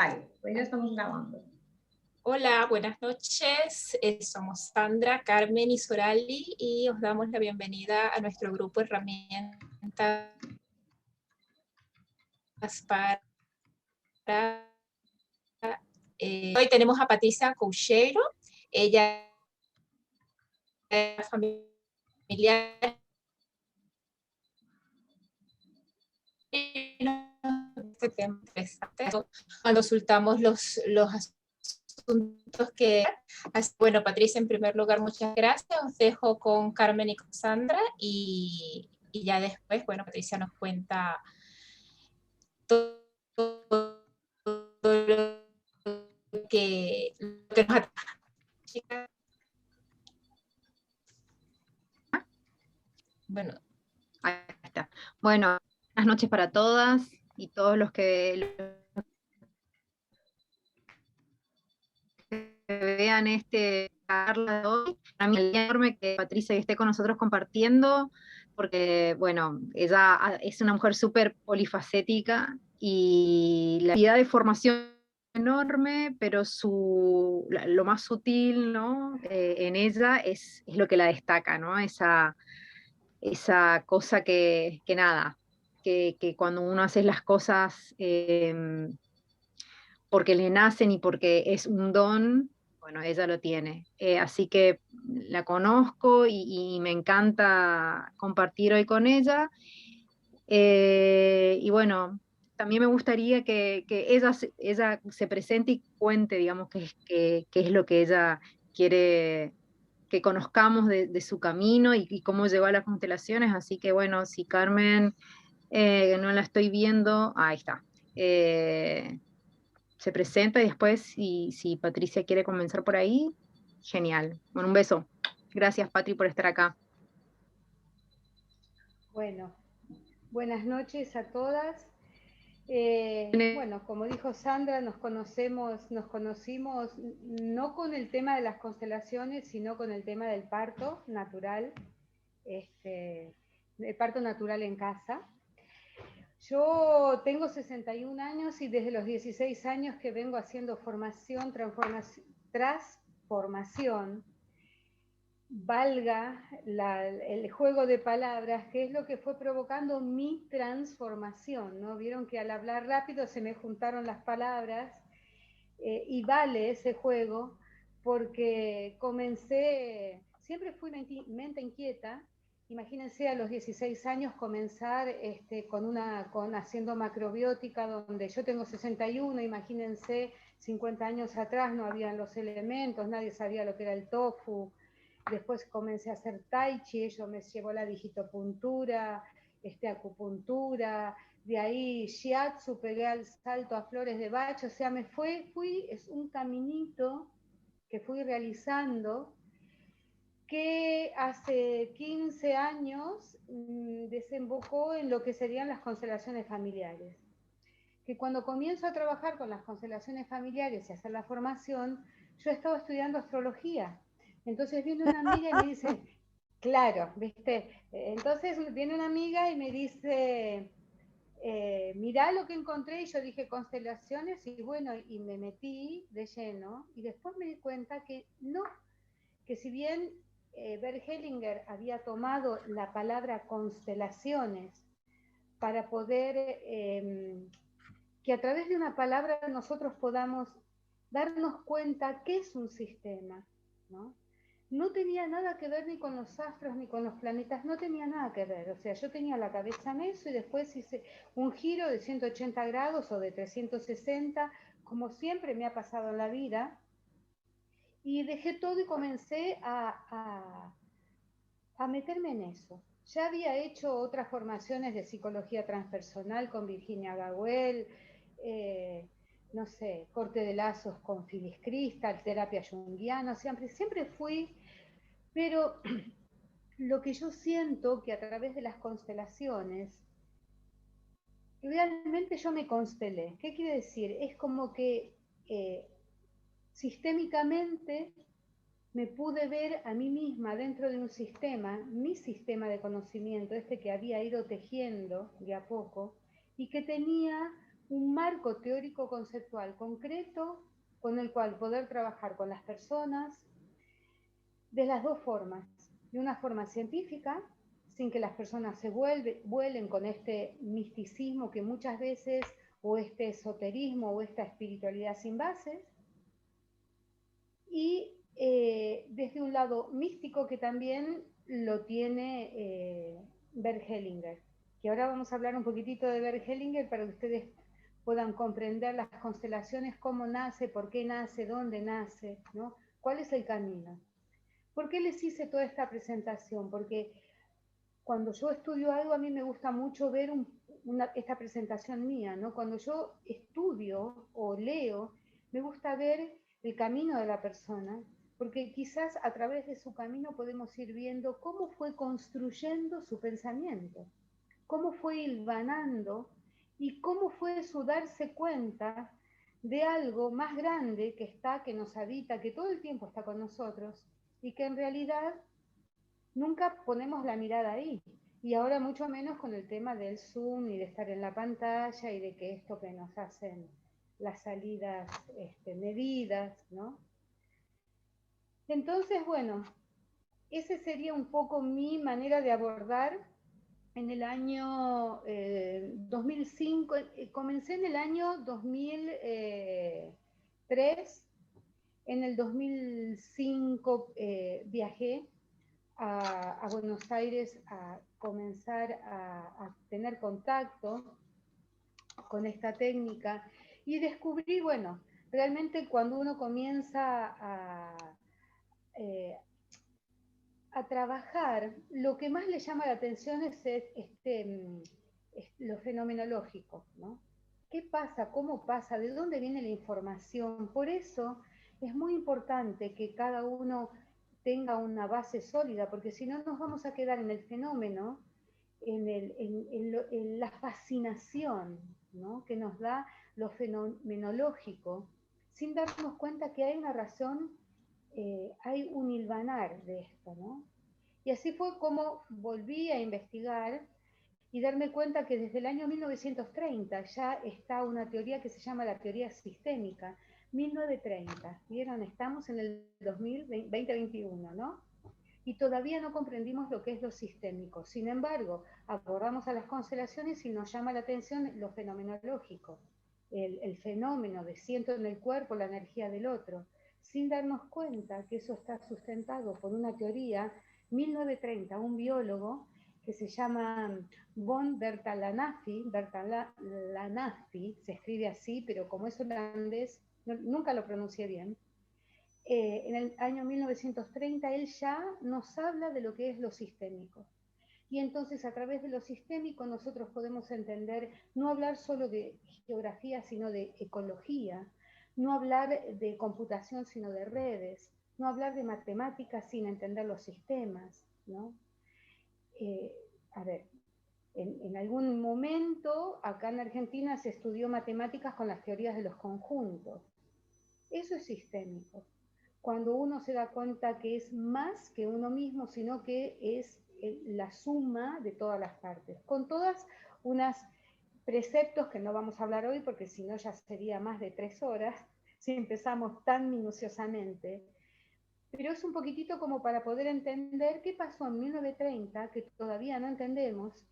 Vale, pues ya estamos grabando. Hola, buenas noches. Somos Sandra, Carmen y Sorali y os damos la bienvenida a nuestro grupo Herramientas para... hoy tenemos a Patricia Coucheiro. Ella es familiar. Cuando consultamos los asuntos que... Bueno, Patricia, en primer lugar, muchas gracias. Os dejo con Carmen y con Sandra y ya después, bueno, Patricia nos cuenta todo lo que nos ataca. Bueno, ahí está. Bueno, buenas noches para todas y todos los que vean este charla de hoy. Para mí es enorme que Patricia esté con nosotros compartiendo, porque, bueno, ella es una mujer súper polifacética y la actividad de formación enorme, pero lo más sutil, ¿no? En ella es lo que la destaca, ¿no? Esa cosa que nada, que cuando uno hace las cosas porque le nacen y porque es un don, bueno, ella lo tiene. Así que la conozco y me encanta compartir hoy con ella. Y bueno, también me gustaría que ella se presente y cuente, digamos, qué es lo que ella quiere que conozcamos de su camino y cómo llegó a las constelaciones. Así que bueno, si Carmen no la estoy viendo, ahí está. Se presenta y después, si Patricia quiere comenzar por ahí, genial. Bueno, un beso. Gracias, Patri, por estar acá. Bueno, buenas noches a todas. Bueno, como dijo Sandra, nos conocimos no con el tema de las constelaciones, sino con el tema del parto natural, el parto natural en casa. Yo tengo 61 años y desde los 16 años que vengo haciendo formación, transformación, valga el juego de palabras, que es lo que fue provocando mi transformación, ¿no? Vieron que al hablar rápido se me juntaron las palabras, y vale ese juego, porque siempre fui una mente inquieta. Imagínense a los 16 años comenzar haciendo macrobiótica, donde yo tengo 61, imagínense 50 años atrás no habían los elementos, nadie sabía lo que era el tofu. Después comencé a hacer tai chi, ello me llevó la digitopuntura, acupuntura, de ahí shiatsu, pegué al salto a flores de Bach, o sea, es un caminito que fui realizando, que hace 15 años desembocó en lo que serían las constelaciones familiares. Que cuando comienzo a trabajar con las constelaciones familiares y hacer la formación, yo estaba estudiando astrología. Entonces viene una amiga y me dice, claro, ¿viste? Entonces viene una amiga y me dice, mirá lo que encontré, y yo dije constelaciones, y bueno, y me metí de lleno, y después me di cuenta que no, que si bien Bert Hellinger había tomado la palabra constelaciones para poder que a través de una palabra nosotros podamos darnos cuenta qué es un sistema, ¿no? No tenía nada que ver ni con los astros ni con los planetas, no tenía nada que ver. O sea, yo tenía la cabeza en eso y después hice un giro de 180 grados o de 360, como siempre me ha pasado en la vida, y dejé todo y comencé a meterme en eso. Ya había hecho otras formaciones de psicología transpersonal con Virginia Gawel, no sé, corte de lazos con Phyllis Crystal, terapia junguiana, siempre fui, pero lo que yo siento que a través de las constelaciones, realmente yo me constelé. ¿Qué quiere decir? Es como que sistémicamente me pude ver a mí misma dentro de un sistema, mi sistema de conocimiento, que había ido tejiendo de a poco, y que tenía un marco teórico conceptual concreto con el cual poder trabajar con las personas de las dos formas. De una forma científica, sin que las personas se vuelen con este misticismo que muchas veces, o este esoterismo, o esta espiritualidad sin bases, y desde un lado místico que también lo tiene Bert Hellinger, que ahora vamos a hablar un poquitito de Bert Hellinger para que ustedes puedan comprender las constelaciones, cómo nace, por qué nace, dónde nace, ¿no? ¿Cuál es el camino? ¿Por qué les hice toda esta presentación? Porque cuando yo estudio algo, a mí me gusta mucho ver esta presentación mía, ¿no? Cuando yo estudio o leo, me gusta ver el camino de la persona, porque quizás a través de su camino podemos ir viendo cómo fue construyendo su pensamiento, cómo fue hilvanando y cómo fue su darse cuenta de algo más grande que está, que nos habita, que todo el tiempo está con nosotros y que en realidad nunca ponemos la mirada ahí. Y ahora mucho menos con el tema del Zoom y de estar en la pantalla y de que esto que nos hacen las salidas medidas, ¿no? Entonces, bueno, ese sería un poco mi manera de abordar en el año 2005. Comencé en el año 2003, en el 2005 viajé a Buenos Aires a comenzar a tener contacto con esta técnica y descubrí, bueno, realmente cuando uno comienza a trabajar, lo que más le llama la atención es lo fenomenológico, ¿no? ¿Qué pasa? ¿Cómo pasa? ¿De dónde viene la información? Por eso es muy importante que cada uno tenga una base sólida, porque si no nos vamos a quedar en el fenómeno, en la fascinación, ¿no? Que nos da lo fenomenológico, sin darnos cuenta que hay una razón, hay un hilvanar de esto, ¿no? Y así fue como volví a investigar y darme cuenta que desde el año 1930 ya está una teoría que se llama la teoría sistémica. 1930, ¿vieron? Estamos en el 2021, ¿no? Y todavía no comprendimos lo que es lo sistémico. Sin embargo, abordamos a las constelaciones y nos llama la atención lo fenomenológico, el fenómeno de siento en el cuerpo la energía del otro, sin darnos cuenta que eso está sustentado por una teoría. 1930, un biólogo que se llama von Bertalanffy, se escribe así, pero como es holandés, nunca lo pronuncié bien. En el año 1930 él ya nos habla de lo que es lo sistémico. Y entonces a través de lo sistémico nosotros podemos entender, no hablar solo de geografía, sino de ecología, no hablar de computación, sino de redes, no hablar de matemáticas sin entender los sistemas, ¿no? A ver, en algún momento acá en Argentina se estudió matemáticas con las teorías de los conjuntos. Eso es sistémico. Cuando uno se da cuenta que es más que uno mismo, sino que es la suma de todas las partes, con todas unos preceptos que no vamos a hablar hoy, porque si no ya sería más de 3 horas, si empezamos tan minuciosamente, pero es un poquitito como para poder entender qué pasó en 1930, que todavía no entendemos,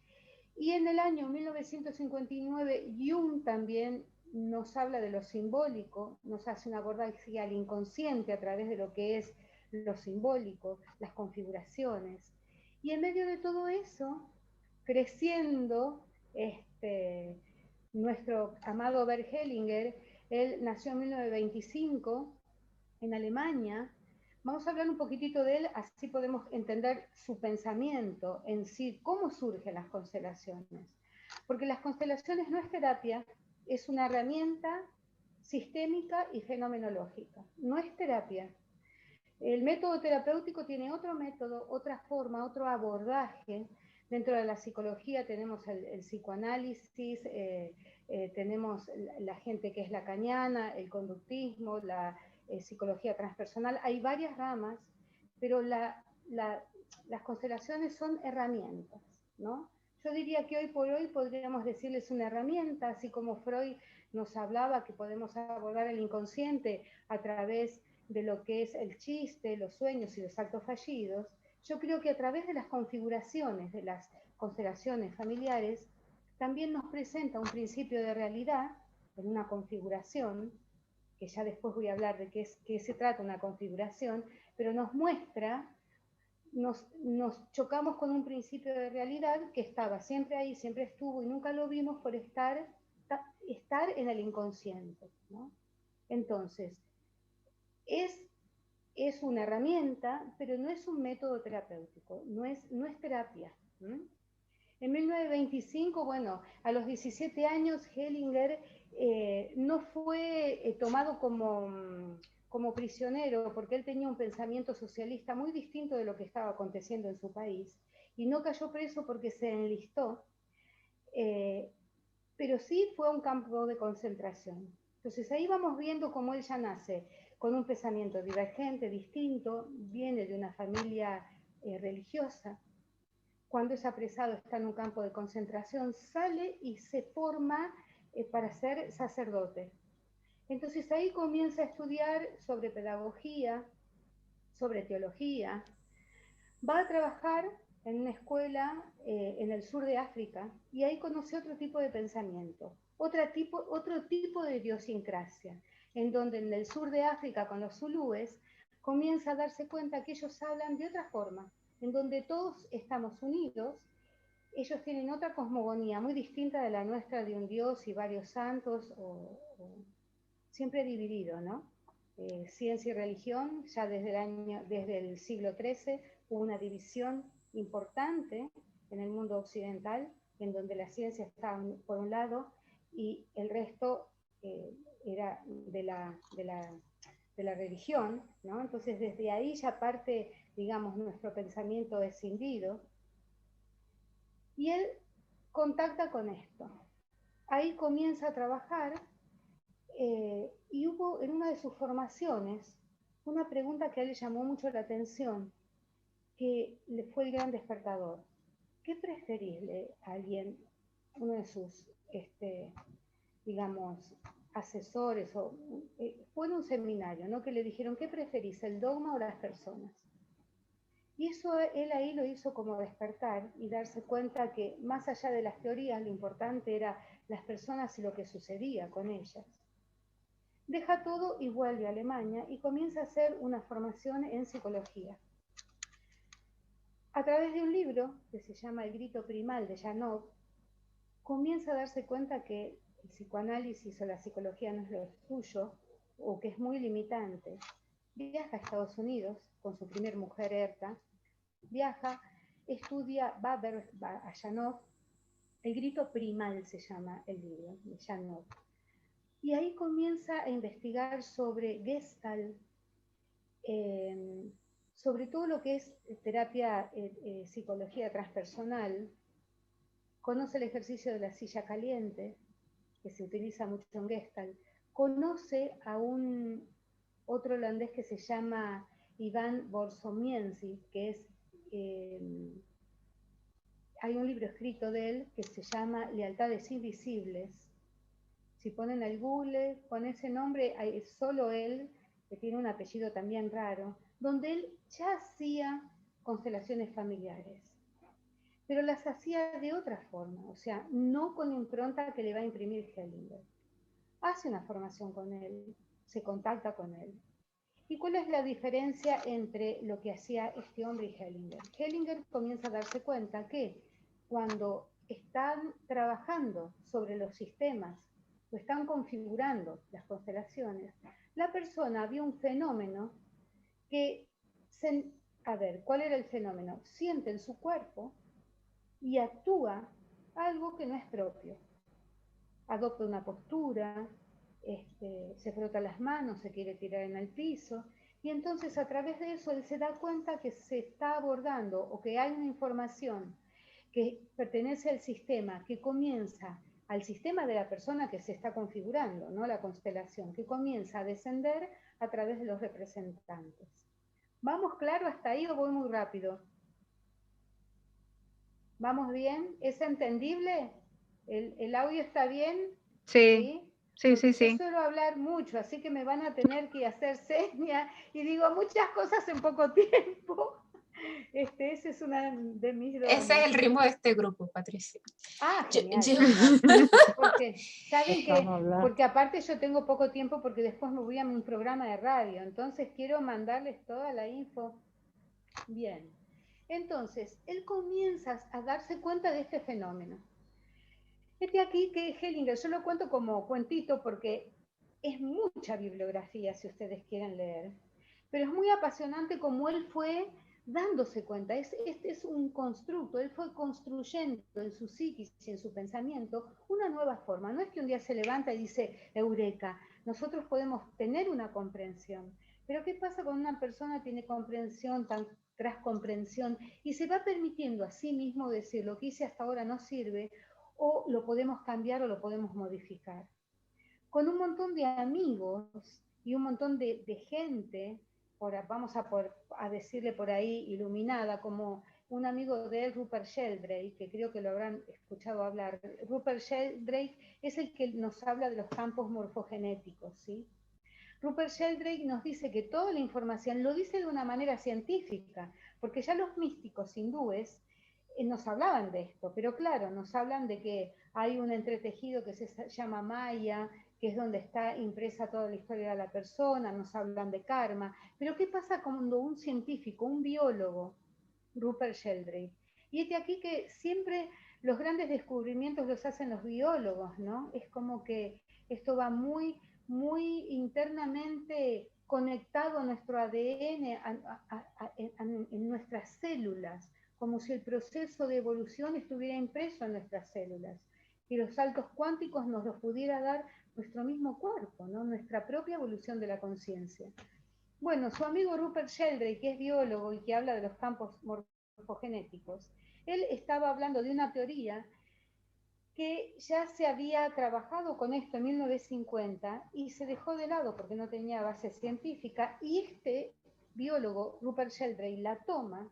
y en el año 1959 Jung también nos habla de lo simbólico, nos hace un abordaje al inconsciente a través de lo que es lo simbólico, las configuraciones. Y en medio de todo eso, creciendo, nuestro amado Bert Hellinger, él nació en 1925 en Alemania. Vamos a hablar un poquitito de él, así podemos entender su pensamiento en sí, cómo surgen las constelaciones. Porque las constelaciones no es terapia, es una herramienta sistémica y fenomenológica. No es terapia. El método terapéutico tiene otro método, otra forma, otro abordaje. Dentro de la psicología tenemos el psicoanálisis, tenemos la gente que es lacaniana, el conductismo, la psicología transpersonal. Hay varias ramas, pero las constelaciones son herramientas, ¿no? Yo diría que hoy por hoy podríamos decirles una herramienta, así como Freud nos hablaba que podemos abordar el inconsciente a través de lo que es el chiste, los sueños y los actos fallidos. Yo creo que a través de las configuraciones, de las constelaciones familiares, también nos presenta un principio de realidad en una configuración, que ya después voy a hablar de qué se trata una configuración, pero nos muestra, nos chocamos con un principio de realidad que estaba siempre ahí, siempre estuvo y nunca lo vimos por estar en el inconsciente, ¿no? Entonces, es una herramienta, pero no es un método terapéutico, no es terapia. ¿Mm? En 1925, bueno, a los 17 años, Hellinger no fue tomado como prisionero, porque él tenía un pensamiento socialista muy distinto de lo que estaba aconteciendo en su país, y no cayó preso porque se enlistó, pero sí fue a un campo de concentración. Entonces ahí vamos viendo cómo él ya nace con un pensamiento divergente, distinto, viene de una familia religiosa. Cuando es apresado está en un campo de concentración, sale y se forma para ser sacerdote. Entonces ahí comienza a estudiar sobre pedagogía, sobre teología. Va a trabajar en una escuela en el sur de África y ahí conoce otro tipo de pensamiento, otro tipo de idiosincrasia, en donde en el sur de África con los zulúes comienza a darse cuenta que ellos hablan de otra forma, en donde todos estamos unidos. Ellos tienen otra cosmogonía muy distinta de la nuestra, de un dios y varios santos, siempre dividido, ¿no? Ciencia y religión, ya desde el siglo XIII hubo una división importante en el mundo occidental, en donde la ciencia estaba por un lado y el resto era de la religión, ¿no? Entonces desde ahí ya parte, digamos, nuestro pensamiento escindido. Y él contacta con esto. Ahí comienza a trabajar y hubo en una de sus formaciones una pregunta que a él le llamó mucho la atención, que le fue el gran despertador. ¿Qué preferirle a alguien, uno de sus, digamos, asesores, fue en un seminario, ¿no? Que le dijeron, ¿qué preferís, el dogma o las personas? Y eso él ahí lo hizo como despertar y darse cuenta que más allá de las teorías, lo importante era las personas y lo que sucedía con ellas. Deja todo y vuelve a Alemania y comienza a hacer una formación en psicología. A través de un libro que se llama El grito primal de Janov, comienza a darse cuenta que el psicoanálisis o la psicología no es lo suyo, o que es muy limitante. Viaja a Estados Unidos con su primer mujer, Erta, viaja, estudia, va a ver a Janov, El grito primal se llama el libro de Janov. Y ahí comienza a investigar sobre Gestalt, sobre todo lo que es terapia, psicología transpersonal. Conoce el ejercicio de la silla caliente, que se utiliza mucho en Gestalt. Conoce a otro holandés que se llama Iván Borsomiensi, que es... hay un libro escrito de él que se llama Lealtades Invisibles. Si ponen al Google, con ese nombre, hay solo él, que tiene un apellido también raro, donde él ya hacía constelaciones familiares, pero las hacía de otra forma, o sea, no con impronta que le va a imprimir Hellinger. Hace una formación con él, se contacta con él. ¿Y cuál es la diferencia entre lo que hacía este hombre y Hellinger? Hellinger comienza a darse cuenta que cuando están trabajando sobre los sistemas, o están configurando las constelaciones, la persona vio un fenómeno que, a ver, ¿cuál era el fenómeno? Siente en su cuerpo y actúa algo que no es propio. Adopta una postura, se frota las manos, se quiere tirar en el piso, y entonces a través de eso él se da cuenta que se está abordando o que hay una información que pertenece al sistema, que comienza al sistema de la persona que se está configurando, ¿no? La constelación, que comienza a descender a través de los representantes. ¿Vamos claro hasta ahí o voy muy rápido? ¿Vamos bien? ¿Es entendible? ¿El audio está bien? Sí, sí, Porque sí, yo sí. suelo hablar mucho, así que me van a tener que hacer señas y digo muchas cosas en poco tiempo. Ese es una de mis Ese es dones. el ritmo de este grupo, Patricia. Ah, Yo- genial, yo- genial. Porque, ¿saben Vamos qué? a hablar. Porque aparte yo tengo poco tiempo porque después me voy a mi programa de radio, entonces quiero mandarles toda la info. Bien. Entonces, él comienza a darse cuenta de este fenómeno. Este aquí que Hellinger, yo lo cuento como cuentito porque es mucha bibliografía si ustedes quieren leer, pero es muy apasionante como él fue dándose cuenta. Este es un constructo, él fue construyendo en su psiquis y en su pensamiento una nueva forma. No es que un día se levanta y dice, eureka, nosotros podemos tener una comprensión, pero ¿qué pasa cuando una persona tiene comprensión tras comprensión y se va permitiendo a sí mismo decir lo que hice hasta ahora no sirve, o lo podemos cambiar o lo podemos modificar? Con un montón de amigos y un montón de gente, vamos a decirle por ahí iluminada, como un amigo de él, Rupert Sheldrake, que creo que lo habrán escuchado hablar. Rupert Sheldrake es el que nos habla de los campos morfogenéticos, ¿sí? Rupert Sheldrake nos dice que toda la información, lo dice de una manera científica, porque ya los místicos hindúes nos hablaban de esto, pero claro, nos hablan de que hay un entretejido que se llama Maya, que es donde está impresa toda la historia de la persona, nos hablan de karma, pero ¿qué pasa cuando un científico, un biólogo, Rupert Sheldrake, y es de aquí que siempre los grandes descubrimientos los hacen los biólogos, ¿no? Es como que esto va muy, muy internamente conectado a nuestro ADN, en nuestras células, como si el proceso de evolución estuviera impreso en nuestras células. Y los saltos cuánticos nos los pudiera dar nuestro mismo cuerpo, ¿no? Nuestra propia evolución de la conciencia. Bueno, su amigo Rupert Sheldrake, que es biólogo y que habla de los campos morfogenéticos, él estaba hablando de una teoría que ya se había trabajado con esto en 1950 y se dejó de lado porque no tenía base científica, y este biólogo, Rupert Sheldrake, la toma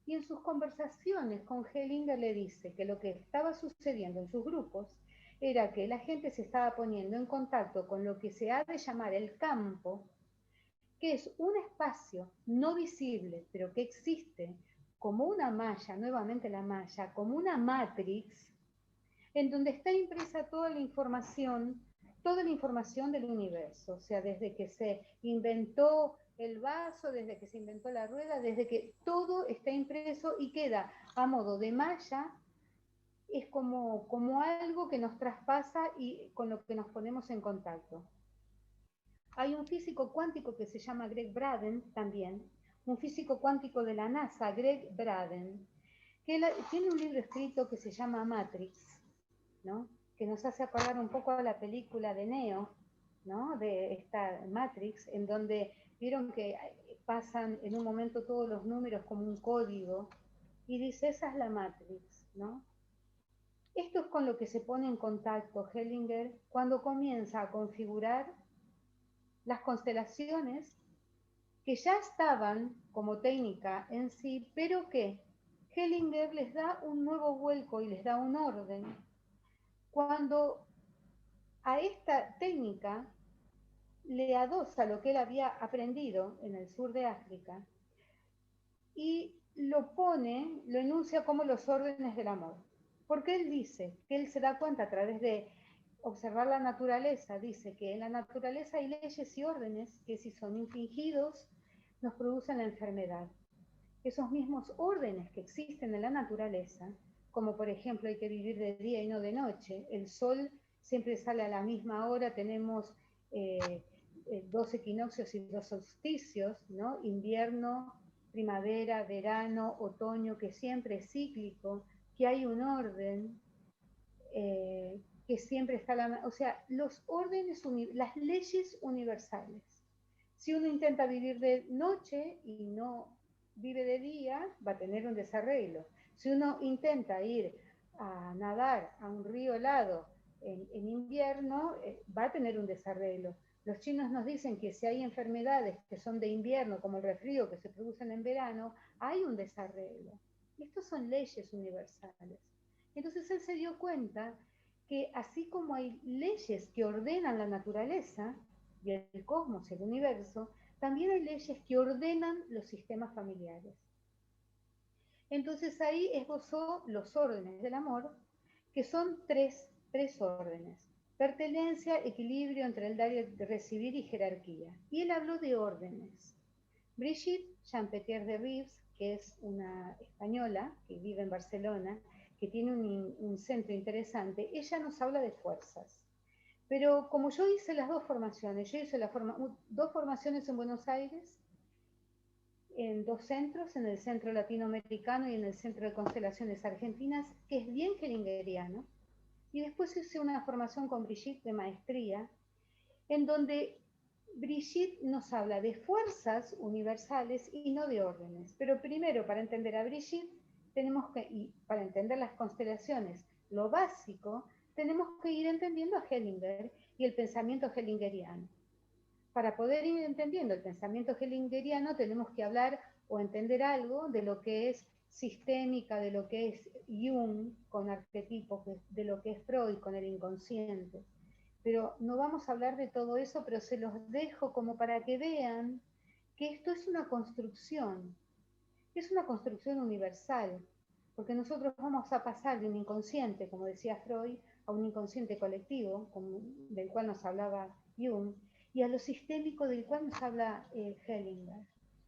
y en sus conversaciones con Hellinger le dice que lo que estaba sucediendo en sus grupos era que la gente se estaba poniendo en contacto con lo que se ha de llamar el campo, que es un espacio no visible, pero que existe como una malla, nuevamente la malla, como una matrix, en donde está impresa toda la información del universo, o sea, desde que se inventó el vaso, desde que se inventó la rueda, desde que todo está impreso y queda a modo de malla, es como algo que nos traspasa y con lo que nos ponemos en contacto. Hay un físico cuántico que se llama Greg Braden también, un físico cuántico de la NASA, Greg Braden, que tiene un libro escrito que se llama Matrix, ¿no? Que nos hace acordar un poco a la película de Neo, ¿no? De esta Matrix, en donde vieron que pasan en un momento todos los números como un código, y dice, esa es la Matrix, ¿no? Esto es con lo que se pone en contacto Hellinger cuando comienza a configurar las constelaciones que ya estaban como técnica en sí, pero que Hellinger les da un nuevo vuelco y les da un orden cuando a esta técnica le adosa lo que él había aprendido en el sur de África y lo pone, lo enuncia como los órdenes del amor. Porque él dice que él se da cuenta a través de observar la naturaleza, dice que en la naturaleza hay leyes y órdenes que si son infringidos nos producen la enfermedad. Esos mismos órdenes que existen en la naturaleza, como por ejemplo hay que vivir de día y no de noche, el sol siempre sale a la misma hora, tenemos 2 equinoccios y 2 solsticios, ¿no? Invierno, primavera, verano, otoño, que siempre es cíclico, que hay un orden, que siempre está o sea, los órdenes, las leyes universales. Si uno intenta vivir de noche y no vive de día, va a tener un desarreglo. Si uno intenta ir a nadar a un río helado en invierno, va a tener un desarreglo. Los chinos nos dicen que si hay enfermedades que son de invierno, como el resfrío, que se producen en verano, hay un desarreglo. Estos son leyes universales. Entonces él se dio cuenta que así como hay leyes que ordenan la naturaleza y el cosmos, el universo, también hay leyes que ordenan los sistemas familiares. Entonces ahí esbozó los órdenes del amor, que son tres órdenes: pertenencia, equilibrio entre el dar y el recibir y jerarquía. Y él habló de órdenes. Brigitte Champetier de Rives, que es una española que vive en Barcelona, que tiene un centro interesante, ella nos habla de fuerzas. Pero como yo hice las dos formaciones, yo hice dos formaciones en Buenos Aires, en dos centros, en el Centro Latinoamericano y en el Centro de Constelaciones Argentinas, que es bien hellingeriano, y después hice una formación con Brigitte de maestría, en donde Brigitte nos habla de fuerzas universales y no de órdenes. Pero primero, para entender a Brigitte, y para entender las constelaciones, lo básico, tenemos que ir entendiendo a Hellinger y el pensamiento hellingeriano. Para poder ir entendiendo el pensamiento hellingeriano, tenemos que hablar o entender algo de lo que es sistémica, de lo que es Jung con arquetipos, de lo que es Freud con el inconsciente. Pero no vamos a hablar de todo eso, pero se los dejo como para que vean que esto es una construcción universal, porque nosotros vamos a pasar de un inconsciente, como decía Freud, a un inconsciente colectivo, del cual nos hablaba Jung, y a lo sistémico del cual nos habla Hellinger.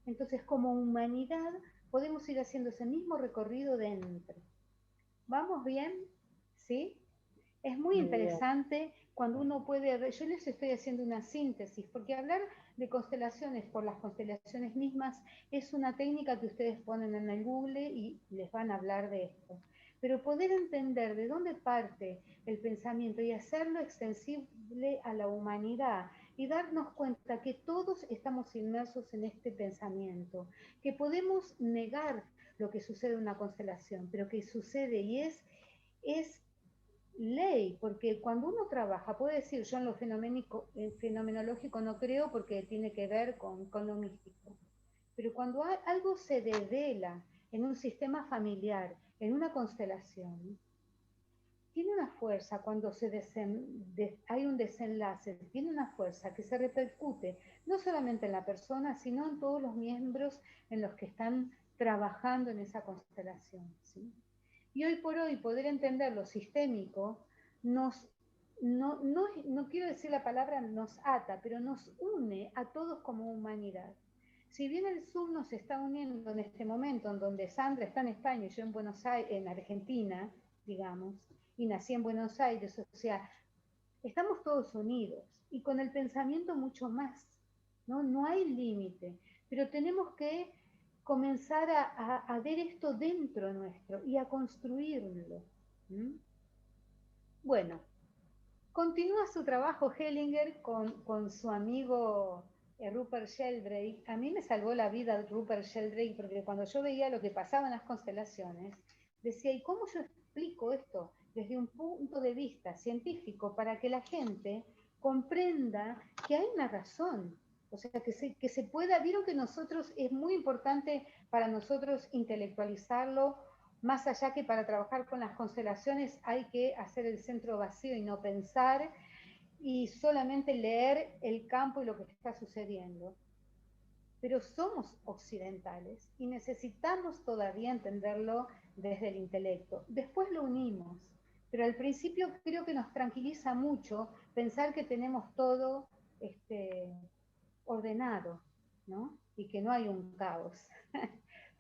Entonces, como humanidad, podemos ir haciendo ese mismo recorrido dentro. ¿Vamos bien? ¿Sí? Es muy interesante cuando uno puede, yo les estoy haciendo una síntesis, porque hablar de constelaciones por las constelaciones mismas es una técnica que ustedes ponen en el Google y les van a hablar de esto. Pero poder entender de dónde parte el pensamiento y hacerlo extensible a la humanidad y darnos cuenta que todos estamos inmersos en este pensamiento, que podemos negar lo que sucede en una constelación, pero que sucede y es ley, porque cuando uno trabaja, puede decir, yo en lo fenomenológico no creo porque tiene que ver con lo místico, pero cuando algo se devela en un sistema familiar, en una constelación, tiene una fuerza cuando hay un desenlace, tiene una fuerza que se repercute no solamente en la persona, sino en todos los miembros en los que están trabajando en esa constelación, ¿sí? Y hoy por hoy poder entender lo sistémico no quiero decir la palabra nos ata, pero nos une a todos como humanidad. Si bien el Zoom nos está uniendo en este momento, en donde Sandra está en España y yo en Buenos Aires, en Argentina, digamos, y nací en Buenos Aires, o sea, estamos todos unidos y con el pensamiento mucho más, ¿no? No hay límite, pero tenemos que comenzar a ver esto dentro nuestro y a construirlo. ¿Mm? Bueno, continúa su trabajo Hellinger con su amigo Rupert Sheldrake. A mí me salvó la vida Rupert Sheldrake porque cuando yo veía lo que pasaba en las constelaciones, decía, ¿y cómo yo explico esto desde un punto de vista científico para que la gente comprenda que hay una razón? O sea, que se pueda, vieron que nosotros, es muy importante para nosotros intelectualizarlo, más allá que para trabajar con las constelaciones hay que hacer el centro vacío y no pensar y solamente leer el campo y lo que está sucediendo. Pero somos occidentales y necesitamos todavía entenderlo desde el intelecto. Después lo unimos, pero al principio creo que nos tranquiliza mucho pensar que tenemos todo ordenado, ¿no? Y que no hay un caos.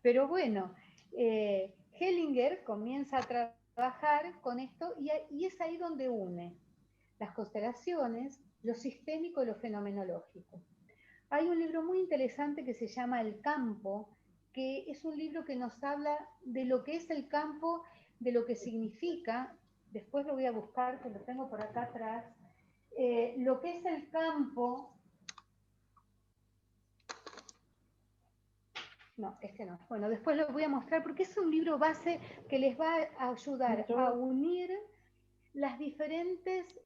Pero bueno, Hellinger comienza a trabajar con esto y es ahí donde une las constelaciones, lo sistémico y lo fenomenológico. Hay un libro muy interesante que se llama El campo, que es un libro que nos habla de lo que es el campo, de lo que significa, después lo voy a buscar, que lo tengo por acá atrás, lo que es el campo. No, este no. Bueno, después lo voy a mostrar porque es un libro base que les va a ayudar a unir las diferentes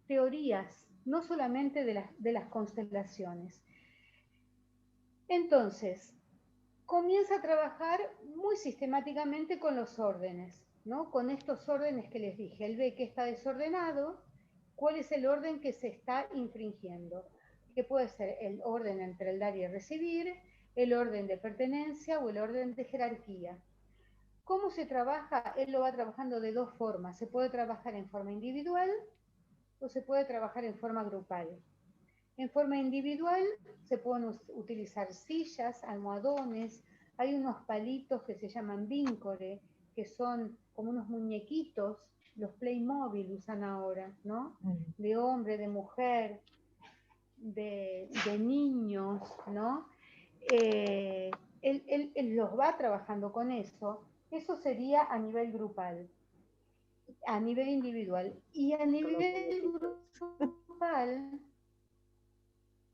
teorías, no solamente de las constelaciones. Entonces, comienza a trabajar muy sistemáticamente con los órdenes, ¿no? Con estos órdenes que les dije. Él ve que está desordenado, cuál es el orden que se está infringiendo, que puede ser el orden entre el dar y el recibir, el orden de pertenencia o el orden de jerarquía. ¿Cómo se trabaja? Él lo va trabajando de dos formas. Se puede trabajar en forma individual o se puede trabajar en forma grupal. En forma individual se pueden utilizar sillas, almohadones, hay unos palitos que se llaman víncore, que son como unos muñequitos, los Playmobil usan ahora, ¿no? De hombre, de mujer, de niños, ¿no? Él los va trabajando con eso. Eso sería a nivel grupal, a nivel individual. Y a nivel grupal,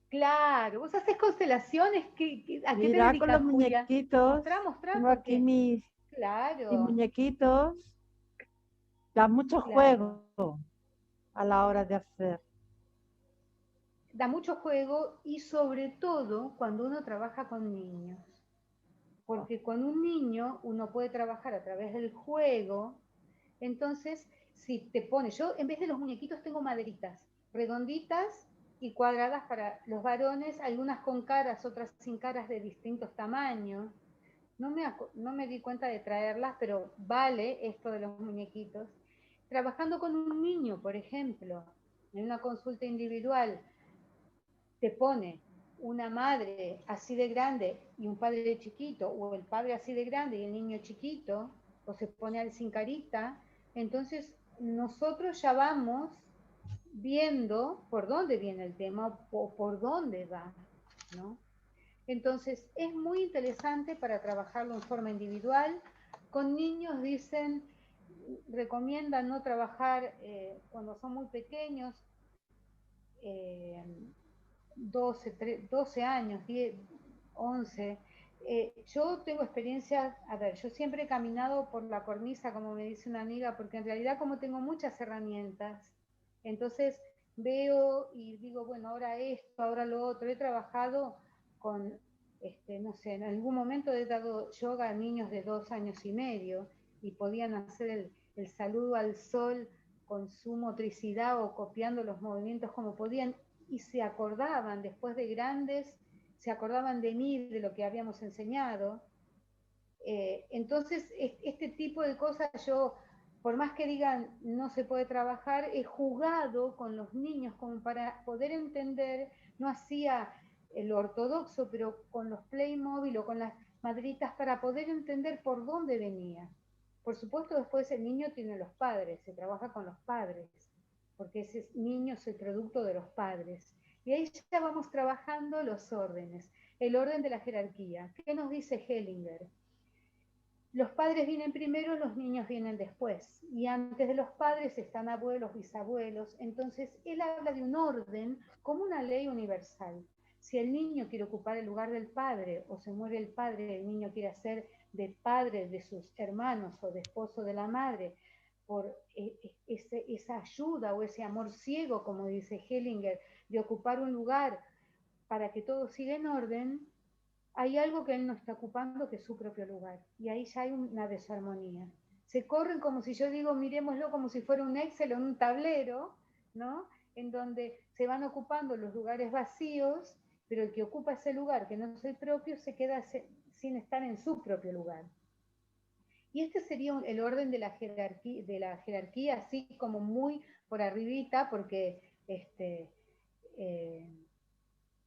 claro, vos haces constelaciones, ¿a qué te Mira, con dedicas, los Julia? muñequitos, Mostrá, tengo aquí porque, mis claro, muñequitos, da mucho claro, juego a la hora de hacer. da mucho juego y sobre todo cuando uno trabaja con niños. Porque con un niño uno puede trabajar a través del juego. Entonces, si te pones, yo en vez de los muñequitos tengo maderitas, redonditas y cuadradas para los varones, algunas con caras, otras sin caras de distintos tamaños. No me di cuenta de traerlas, pero vale esto de los muñequitos. Trabajando con un niño, por ejemplo, en una consulta individual, te pone una madre así de grande y un padre chiquito, o el padre así de grande y el niño chiquito, o se pone al sin carita, entonces nosotros ya vamos viendo por dónde viene el tema o por dónde va, ¿no? Entonces es muy interesante para trabajarlo en forma individual. Con niños dicen, recomiendan no trabajar cuando son muy pequeños, 12 años, 10, 11. Yo tengo experiencias, a ver, yo siempre he caminado por la cornisa, como me dice una amiga, porque en realidad como tengo muchas herramientas, entonces veo y digo, bueno, ahora esto, ahora lo otro. He trabajado con, no sé, en algún momento he dado yoga a niños de 2 años y medio y podían hacer el saludo al sol con su motricidad o copiando los movimientos como podían, y se acordaban después de grandes, se acordaban de mí, de lo que habíamos enseñado. Entonces, este tipo de cosas yo, por más que digan no se puede trabajar, he jugado con los niños como para poder entender, no hacía lo ortodoxo, pero con los Playmobil o con las madritas para poder entender por dónde venía. Por supuesto, después el niño tiene los padres, se trabaja con los padres, porque ese niño es el producto de los padres. Y ahí ya vamos trabajando los órdenes, el orden de la jerarquía. ¿Qué nos dice Hellinger? Los padres vienen primero, los niños vienen después. Y antes de los padres están abuelos, bisabuelos. Entonces, él habla de un orden como una ley universal. Si el niño quiere ocupar el lugar del padre o se muere el padre, el niño quiere ser de padre de sus hermanos o de esposo de la madre, por esa ayuda o ese amor ciego, como dice Hellinger, de ocupar un lugar para que todo siga en orden, hay algo que él no está ocupando, que es su propio lugar. Y ahí ya hay una desarmonía. Se corren como si yo digo, miremoslo como si fuera un Excel o un tablero, ¿no? En donde se van ocupando los lugares vacíos, pero el que ocupa ese lugar, que no es el propio, se queda sin estar en su propio lugar. Y este sería el orden de la jerarquía, así como muy por arribita, porque,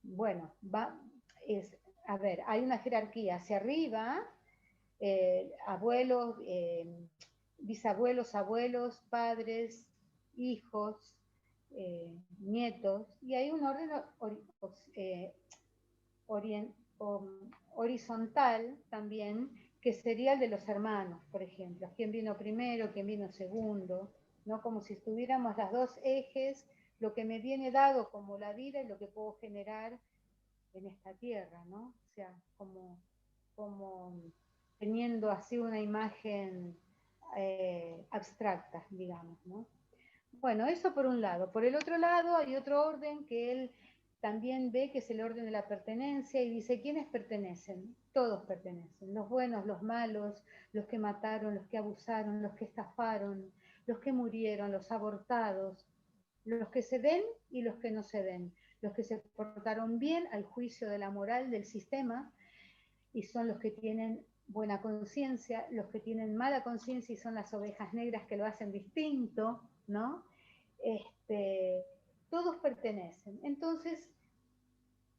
bueno, a ver, hay una jerarquía hacia arriba, abuelos, bisabuelos, abuelos, padres, hijos, nietos, y hay un orden horizontal también, que sería el de los hermanos, por ejemplo. ¿Quién vino primero? ¿Quién vino segundo? ¿No? Como si estuviéramos las dos ejes, lo que me viene dado como la vida y lo que puedo generar en esta tierra, ¿no? O sea, como teniendo así una imagen abstracta, digamos, ¿no? Bueno, eso por un lado. Por el otro lado hay otro orden que él también ve que es el orden de la pertenencia y dice, ¿quiénes pertenecen? Todos pertenecen, los buenos, los malos, los que mataron, los que abusaron, los que estafaron, los que murieron, los abortados, los que se den y los que no se den, los que se portaron bien al juicio de la moral del sistema y son los que tienen buena conciencia, los que tienen mala conciencia y son las ovejas negras que lo hacen distinto, ¿no? Todos pertenecen. Entonces,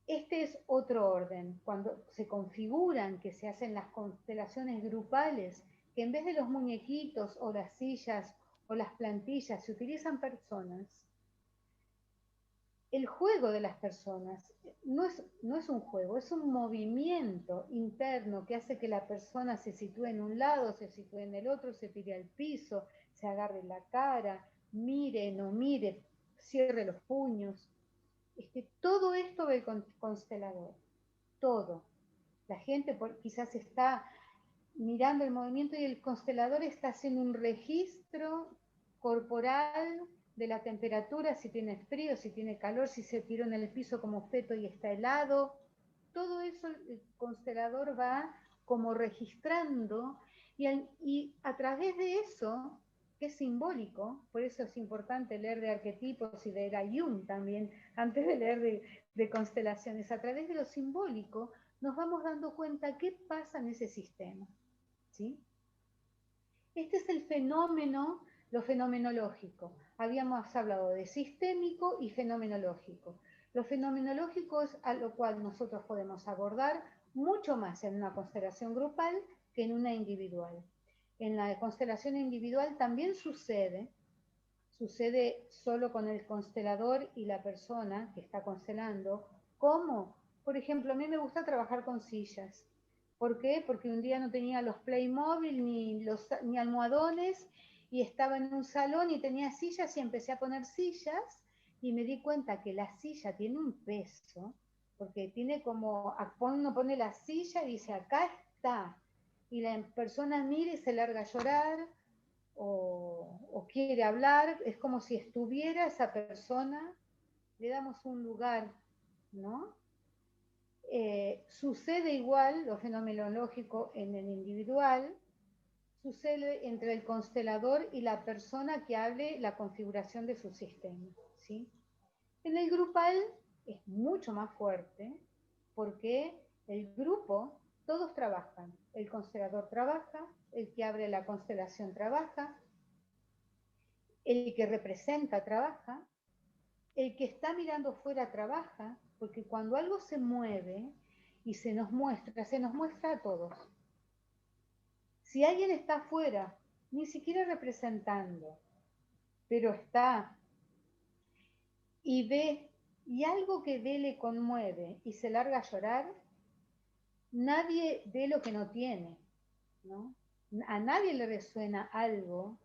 este es otro orden. Cuando se configuran, que se hacen las constelaciones grupales, que en vez de los muñequitos o las sillas o las plantillas se utilizan personas, el juego de las personas no es un juego, es un movimiento interno que hace que la persona se sitúe en un lado, se sitúe en el otro, se tire al piso, se agarre la cara, mire, no mire, cierre los puños. Todo esto ve el constelador, todo. La gente quizás está mirando el movimiento y el constelador está haciendo un registro corporal de la temperatura, si tiene frío, si tiene calor, si se tiró en el piso como feto y está helado. Todo eso el constelador va como registrando y a través de eso, que es simbólico, por eso es importante leer de arquetipos y leer a Jung también, antes de leer de constelaciones, a través de lo simbólico nos vamos dando cuenta qué pasa en ese sistema. ¿Sí? Este es el fenómeno, lo fenomenológico. Habíamos hablado de sistémico y fenomenológico. Lo fenomenológico es a lo cual nosotros podemos abordar mucho más en una constelación grupal que en una individual. En la constelación individual también sucede solo con el constelador y la persona que está constelando. ¿Cómo? Por ejemplo, a mí me gusta trabajar con sillas. ¿Por qué? Porque un día no tenía los Playmobil ni almohadones y estaba en un salón y tenía sillas y empecé a poner sillas y me di cuenta que la silla tiene un peso, porque tiene como, uno pone la silla y dice, acá está, y la persona mira y se larga a llorar o quiere hablar, es como si estuviera esa persona, le damos un lugar, ¿no? Sucede igual lo fenomenológico en el individual, sucede entre el constelador y la persona que hable la configuración de su sistema, ¿sí? En el grupal es mucho más fuerte porque el grupo, todos trabajan, el constelador trabaja, el que abre la constelación trabaja, el que representa trabaja, el que está mirando fuera trabaja, porque cuando algo se mueve y se nos muestra a todos. Si alguien está afuera, ni siquiera representando, pero está y ve, y algo que ve le conmueve y se larga a llorar, nadie ve lo que no tiene, ¿no? A nadie le resuena algo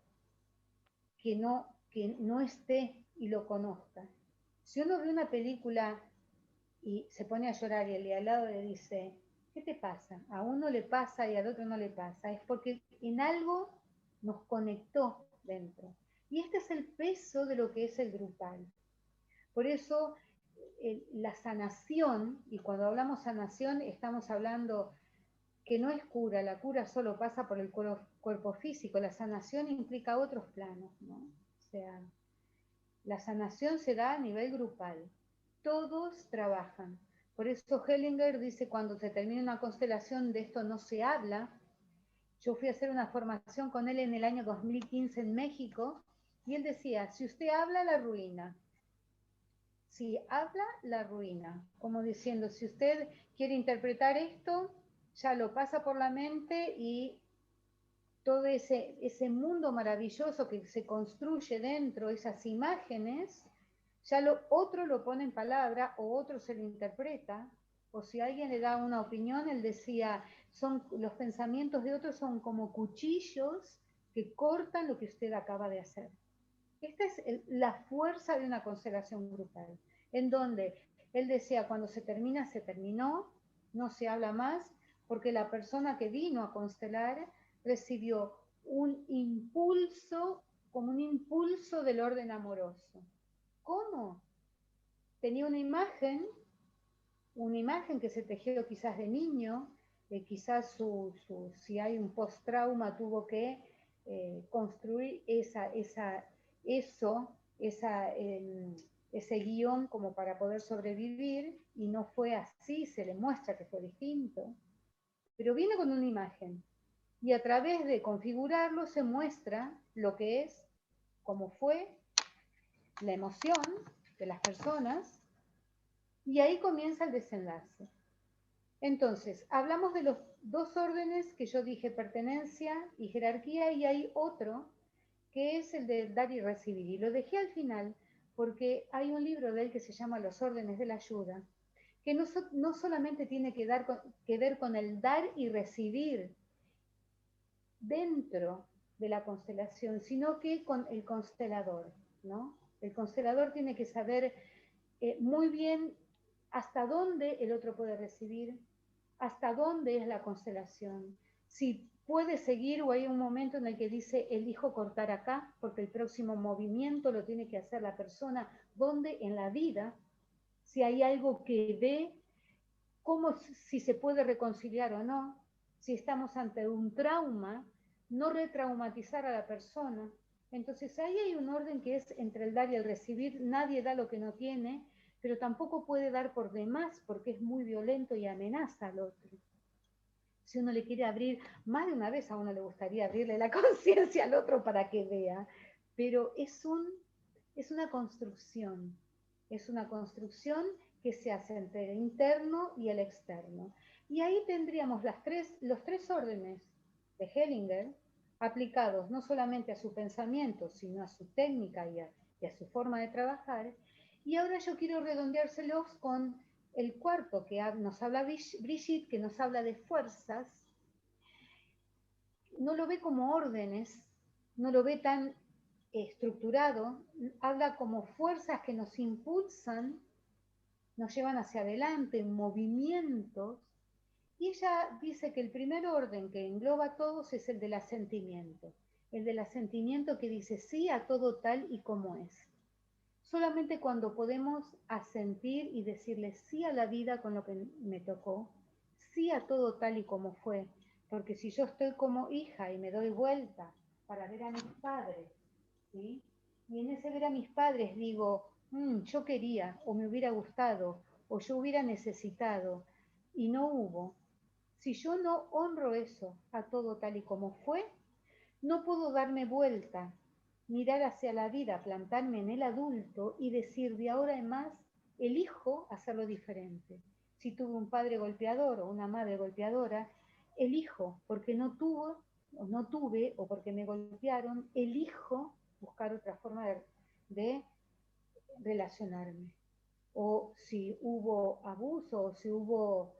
que no esté y lo conozca. Si uno ve una película y se pone a llorar y el de al lado le dice, ¿qué te pasa? A uno le pasa y al otro no le pasa. Es porque en algo nos conectó dentro. Y este es el peso de lo que es el grupal. Por eso la sanación, y cuando hablamos sanación estamos hablando que no es cura, la cura solo pasa por el cuerpo físico, la sanación implica otros planos, ¿no? O sea, la sanación se da a nivel grupal. Todos trabajan. Por eso Hellinger dice, cuando se termina una constelación, de esto no se habla. Yo fui a hacer una formación con él en el año 2015 en México, y él decía, si usted habla, la ruina. Si habla, la ruina. Como diciendo, si usted quiere interpretar esto, ya lo pasa por la mente y todo ese mundo maravilloso que se construye dentro, esas imágenes, ya otro lo pone en palabra o otro se lo interpreta, o si alguien le da una opinión, él decía, los pensamientos de otros son como cuchillos que cortan lo que usted acaba de hacer. Esta es la fuerza de una constelación grupal, en donde él decía, cuando se termina, se terminó, no se habla más, porque la persona que vino a constelar recibió un impulso, como un impulso del orden amoroso. ¿Cómo? tenía una imagen que se tejió quizás de niño, quizás si hay un post-trauma tuvo que construir ese guión como para poder sobrevivir, y no fue así, se le muestra que fue distinto, pero viene con una imagen, y a través de configurarlo se muestra lo que es, cómo fue la emoción de las personas, y ahí comienza el desenlace. Entonces, hablamos de los dos órdenes que yo dije, pertenencia y jerarquía, y hay otro que es el de dar y recibir, y lo dejé al final porque hay un libro de él que se llama Los órdenes de la ayuda, que no solamente tiene que ver con el dar y recibir dentro de la constelación, sino que con el constelador, ¿no? El constelador tiene que saber muy bien hasta dónde el otro puede recibir, hasta dónde es la constelación, si puede seguir, o hay un momento en el que dice elijo cortar acá, porque el próximo movimiento lo tiene que hacer la persona, donde en la vida, si hay algo que ve, si se puede reconciliar o no, si estamos ante un trauma, no retraumatizar a la persona. Entonces ahí hay un orden que es entre el dar y el recibir. Nadie da lo que no tiene, pero tampoco puede dar por demás porque es muy violento y amenaza al otro. Si uno le quiere abrir, más de una vez a uno le gustaría abrirle la conciencia al otro para que vea, pero es una construcción que se hace entre el interno y el externo. Y ahí tendríamos los tres órdenes de Hellinger aplicados no solamente a su pensamiento, sino a su técnica y a su forma de trabajar. Y ahora yo quiero redondeárselos con el cuarto que nos habla Brigitte, que nos habla de fuerzas. No lo ve como órdenes, no lo ve tan estructurado, habla como fuerzas que nos impulsan, nos llevan hacia adelante en movimientos, y ella dice que el primer orden que engloba a todos es el del asentimiento, que dice sí a todo tal y como es. Solamente cuando podemos asentir y decirle sí a la vida con lo que me tocó, sí a todo tal y como fue, porque si yo estoy como hija y me doy vuelta para ver a mis padres, ¿sí? Y en ese ver a mis padres digo, yo quería, o me hubiera gustado, o yo hubiera necesitado, y no hubo. Si yo no honro eso a todo tal y como fue, no puedo darme vuelta, mirar hacia la vida, plantarme en el adulto y decir de ahora en más, elijo hacerlo diferente. Si tuve un padre golpeador o una madre golpeadora, elijo, porque no tuve, o porque me golpearon, elijo buscar otra forma de relacionarme. O si hubo abuso, o si hubo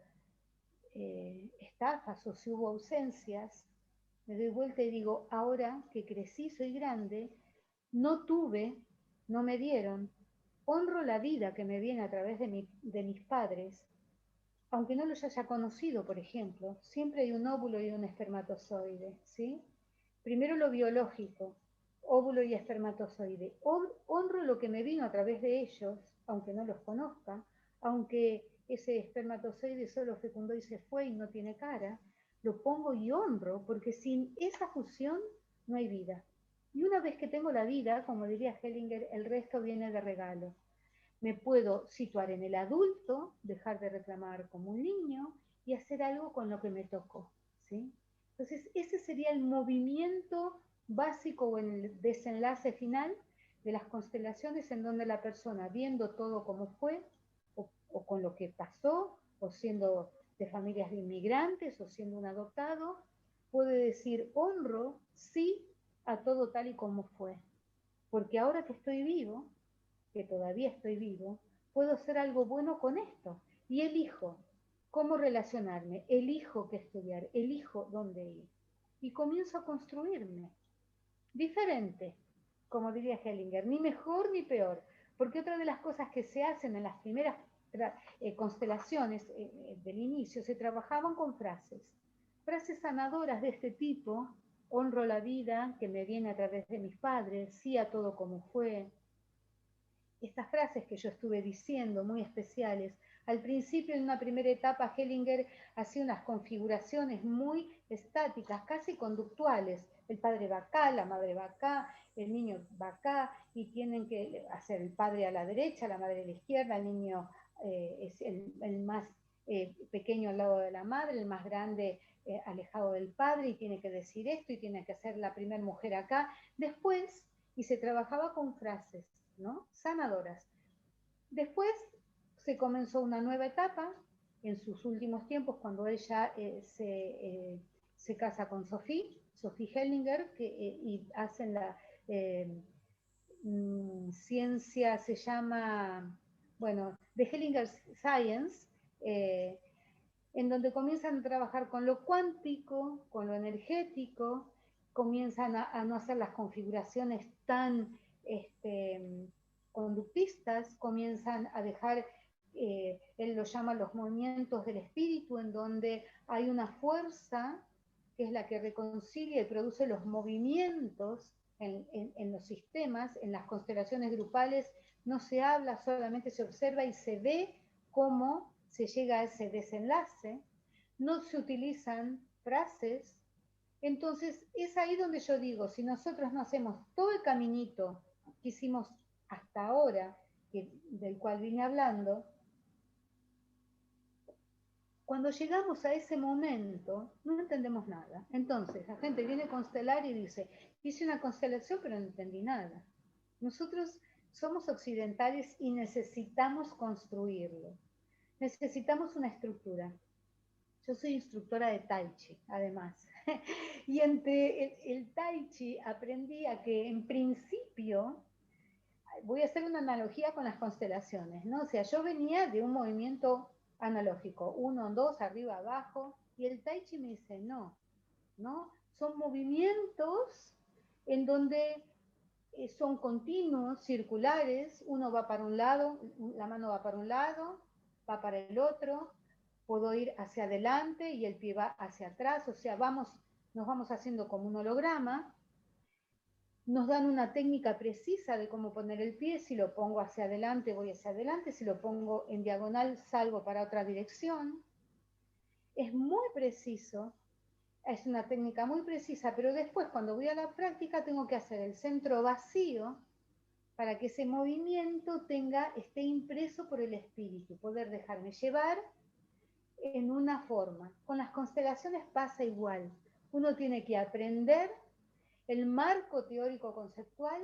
estafas, o si hubo ausencias, me doy vuelta y digo, ahora que crecí, soy grande, no tuve, no me dieron, honro la vida que me viene a través de mis padres, aunque no los haya conocido, por ejemplo. Siempre hay un óvulo y un espermatozoide, ¿sí? Primero lo biológico, óvulo y espermatozoide. Honro lo que me vino a través de ellos, aunque no los conozca, aunque ese espermatozoide solo fecundó y se fue y no tiene cara, lo pongo y honro, porque sin esa fusión no hay vida. Y una vez que tengo la vida, como diría Hellinger, el resto viene de regalo. Me puedo situar en el adulto, dejar de reclamar como un niño y hacer algo con lo que me tocó, ¿sí? Entonces, ese sería el movimiento básico o el desenlace final de las constelaciones, en donde la persona, viendo todo como fue, o con lo que pasó, o siendo de familias de inmigrantes, o siendo un adoptado, puede decir, honro, sí, a todo tal y como fue. Porque ahora que estoy vivo, que todavía estoy vivo, puedo hacer algo bueno con esto. Y elijo cómo relacionarme, elijo qué estudiar, elijo dónde ir. Y comienzo a construirme. Diferente, como diría Hellinger, ni mejor ni peor. Porque otra de las cosas que se hacen en las primeras constelaciones del inicio, se trabajaban con frases. Frases sanadoras de este tipo: honro la vida que me viene a través de mis padres, sí a todo como fue, estas frases que yo estuve diciendo, muy especiales. Al principio, en una primera etapa, Hellinger hacía unas configuraciones muy estáticas, casi conductuales. El padre va acá, la madre va acá, el niño va acá, y tienen que hacer el padre a la derecha, la madre a la izquierda, el niño es el más pequeño al lado de la madre, el más grande alejado del padre, y tiene que decir esto, y tiene que ser la primera mujer acá. Después, y se trabajaba con frases, ¿no?, sanadoras. Después se comenzó una nueva etapa, en sus últimos tiempos, cuando él ya se casa con Sophie Hellinger, y hacen la ciencia, se llama, bueno, The Hellinger Science, en donde comienzan a trabajar con lo cuántico, con lo energético, comienzan a no hacer las configuraciones tan conductistas, comienzan a dejar, él lo llama los movimientos del espíritu, en donde hay una fuerza que es la que reconcilia y produce los movimientos en los sistemas, en las constelaciones grupales. No se habla, solamente se observa y se ve cómo se llega a ese desenlace. No se utilizan frases. Entonces es ahí donde yo digo, si nosotros no hacemos todo el caminito que hicimos hasta ahora, del cual vine hablando, cuando llegamos a ese momento no entendemos nada. Entonces la gente viene a constelar y dice, hice una constelación pero no entendí nada. Nosotros somos occidentales y necesitamos construirlo. Necesitamos una estructura. Yo soy instructora de Tai Chi, además. Y entre el Tai Chi aprendí a que, en principio, voy a hacer una analogía con las constelaciones, ¿no? O sea, yo venía de un movimiento analógico, 1, 2, arriba, abajo, y el Tai Chi me dice, no, ¿no? Son movimientos en donde son continuos, circulares, uno va para un lado, la mano va para un lado, va para el otro, puedo ir hacia adelante y el pie va hacia atrás, o sea, nos vamos haciendo como un holograma. Nos dan una técnica precisa de cómo poner el pie. Si lo pongo hacia adelante, voy hacia adelante. Si lo pongo en diagonal, salgo para otra dirección. Es muy preciso, es una técnica muy precisa, pero después, cuando voy a la práctica, tengo que hacer el centro vacío para que ese movimiento esté impreso por el espíritu, poder dejarme llevar en una forma. Con las constelaciones pasa igual. Uno tiene que aprender el marco teórico conceptual,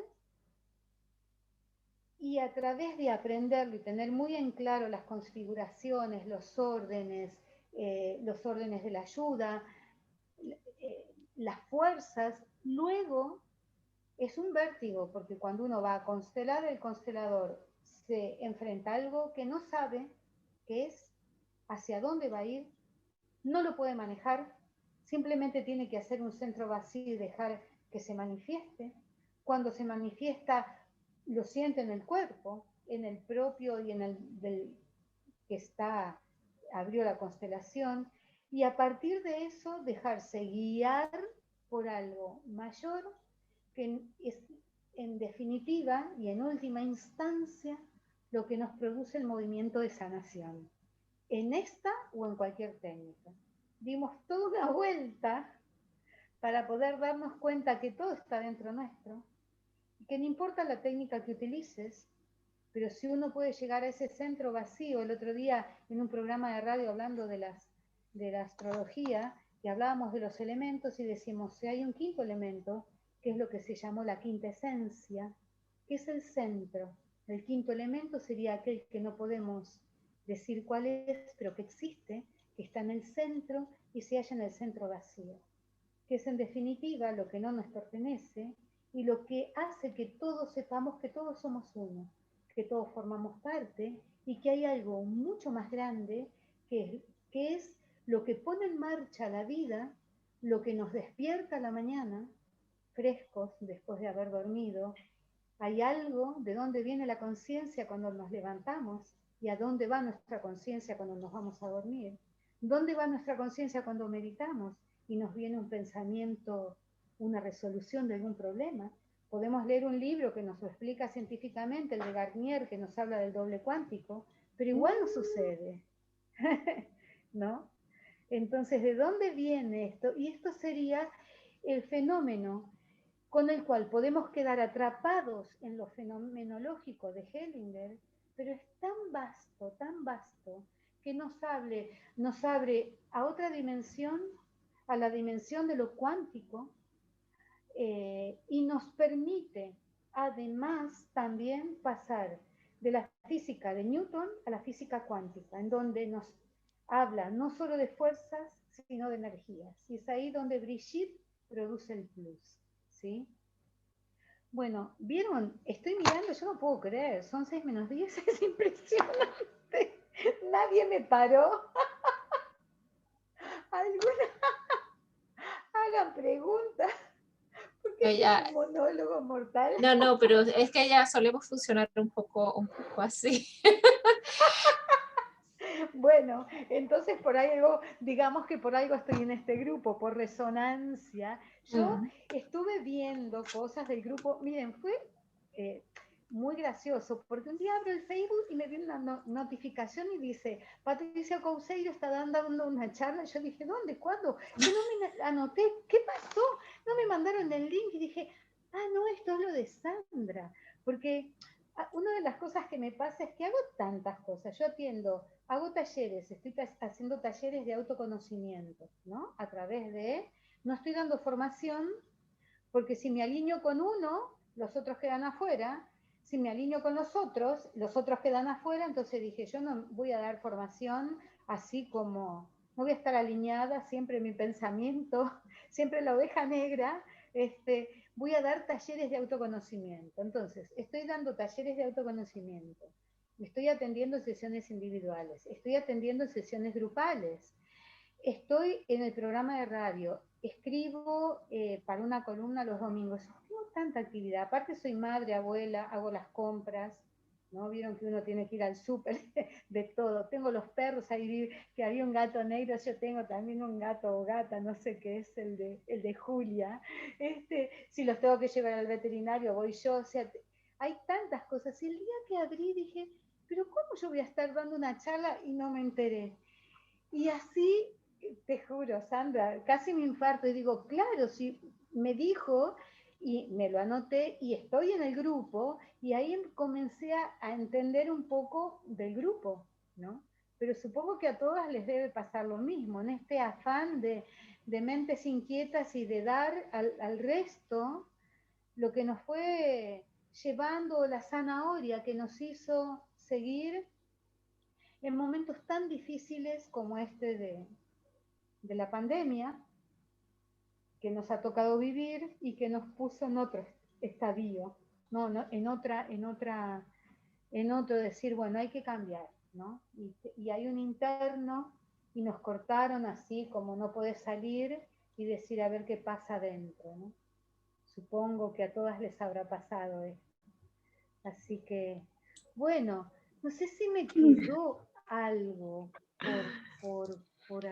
y a través de aprenderlo y tener muy en claro las configuraciones, los órdenes de la ayuda, las fuerzas, luego es un vértigo, porque cuando uno va a constelar, el constelador se enfrenta a algo que no sabe qué es, hacia dónde va a ir, no lo puede manejar, simplemente tiene que hacer un centro vacío y dejar que se manifieste. Cuando se manifiesta, lo siente en el cuerpo, en el propio y en el del que abrió la constelación, y a partir de eso dejarse guiar por algo mayor, que es en definitiva y en última instancia lo que nos produce el movimiento de sanación, en esta o en cualquier técnica. Dimos toda una vuelta para poder darnos cuenta que todo está dentro nuestro, y que no importa la técnica que utilices, pero si uno puede llegar a ese centro vacío. El otro día en un programa de radio hablando de la astrología, y hablábamos de los elementos y decimos, si hay un quinto elemento, que es lo que se llamó la quinta esencia, que es el centro. El quinto elemento sería aquel que no podemos decir cuál es, pero que existe, que está en el centro y se halla en el centro vacío, que es en definitiva lo que no nos pertenece y lo que hace que todos sepamos que todos somos uno, que todos formamos parte y que hay algo mucho más grande que es lo que pone en marcha la vida, lo que nos despierta a la mañana, frescos después de haber dormido. Hay algo de dónde viene la conciencia cuando nos levantamos y a dónde va nuestra conciencia cuando nos vamos a dormir. ¿Dónde va nuestra conciencia cuando meditamos y nos viene un pensamiento, una resolución de algún problema? podemos leer un libro que nos lo explica científicamente, el de Garnier, que nos habla del doble cuántico, pero igual no sucede, ¿no? Entonces, ¿de dónde viene esto? Y esto sería el fenómeno con el cual podemos quedar atrapados en lo fenomenológico de Hellinger, pero es tan vasto, que nos abre a otra dimensión, a la dimensión de lo cuántico, y nos permite además también pasar de la física de Newton a la física cuántica, en donde nos habla no solo de fuerzas, sino de energías. Y es ahí donde Brigitte produce el plus, ¿sí? Bueno, ¿vieron? Estoy mirando, yo no puedo creer, son 6 menos 10, es impresionante. Nadie me paró. ¿Alguna? Hagan preguntas. Porque es Ya, un monólogo mortal. no, pero es que ya solemos funcionar un poco así. Bueno, entonces por algo, digamos que por algo estoy en este grupo, por resonancia. Yo estuve viendo cosas del grupo, miren, fue muy gracioso, porque un día abro el Facebook y me viene una notificación y dice, Patricia Couceiro está dando una charla. Yo dije, ¿dónde? ¿Cuándo? Yo no me anoté, ¿qué pasó? No me mandaron el link y dije, no, esto es lo de Sandra, porque una de las cosas que me pasa es que hago tantas cosas. Yo hago talleres, estoy haciendo talleres de autoconocimiento, ¿no? A través de, no estoy dando formación, porque si me alineo con uno, los otros quedan afuera. Si me alineo con los otros quedan afuera. Entonces dije, yo no voy a dar formación así como, no voy a estar alineada siempre en mi pensamiento, siempre la oveja negra. Voy a dar talleres de autoconocimiento. Entonces, estoy dando talleres de autoconocimiento. Estoy atendiendo sesiones individuales. Estoy atendiendo sesiones grupales. Estoy en el programa de radio. Escribo para una columna los domingos. Tengo tanta actividad. Aparte soy madre, abuela, hago las compras. ¿No? Vieron que uno tiene que ir al súper de todo. Tengo los perros, ahí que había un gato negro, yo tengo también un gato o gata, no sé qué es el de Julia. Si los tengo que llevar al veterinario, voy yo. O sea, hay tantas cosas. Y el día que abrí dije, pero ¿cómo yo voy a estar dando una charla y no me enteré? Y así, te juro, Sandra, casi me infarto. Y digo, claro, si me dijo y me lo anoté y estoy en el grupo, y ahí comencé a entender un poco del grupo, ¿no? Pero supongo que a todas les debe pasar lo mismo, en este afán de mentes inquietas y de dar al resto lo que nos fue llevando la zanahoria que nos hizo seguir en momentos tan difíciles como este de la pandemia, que nos ha tocado vivir y que nos puso en otro estadio, ¿no? En otro decir, bueno, hay que cambiar, ¿no? Y hay un interno y nos cortaron así como no podés salir y decir a ver qué pasa adentro, ¿no? Supongo que a todas les habrá pasado esto. Así que, bueno, no sé si me quedó algo por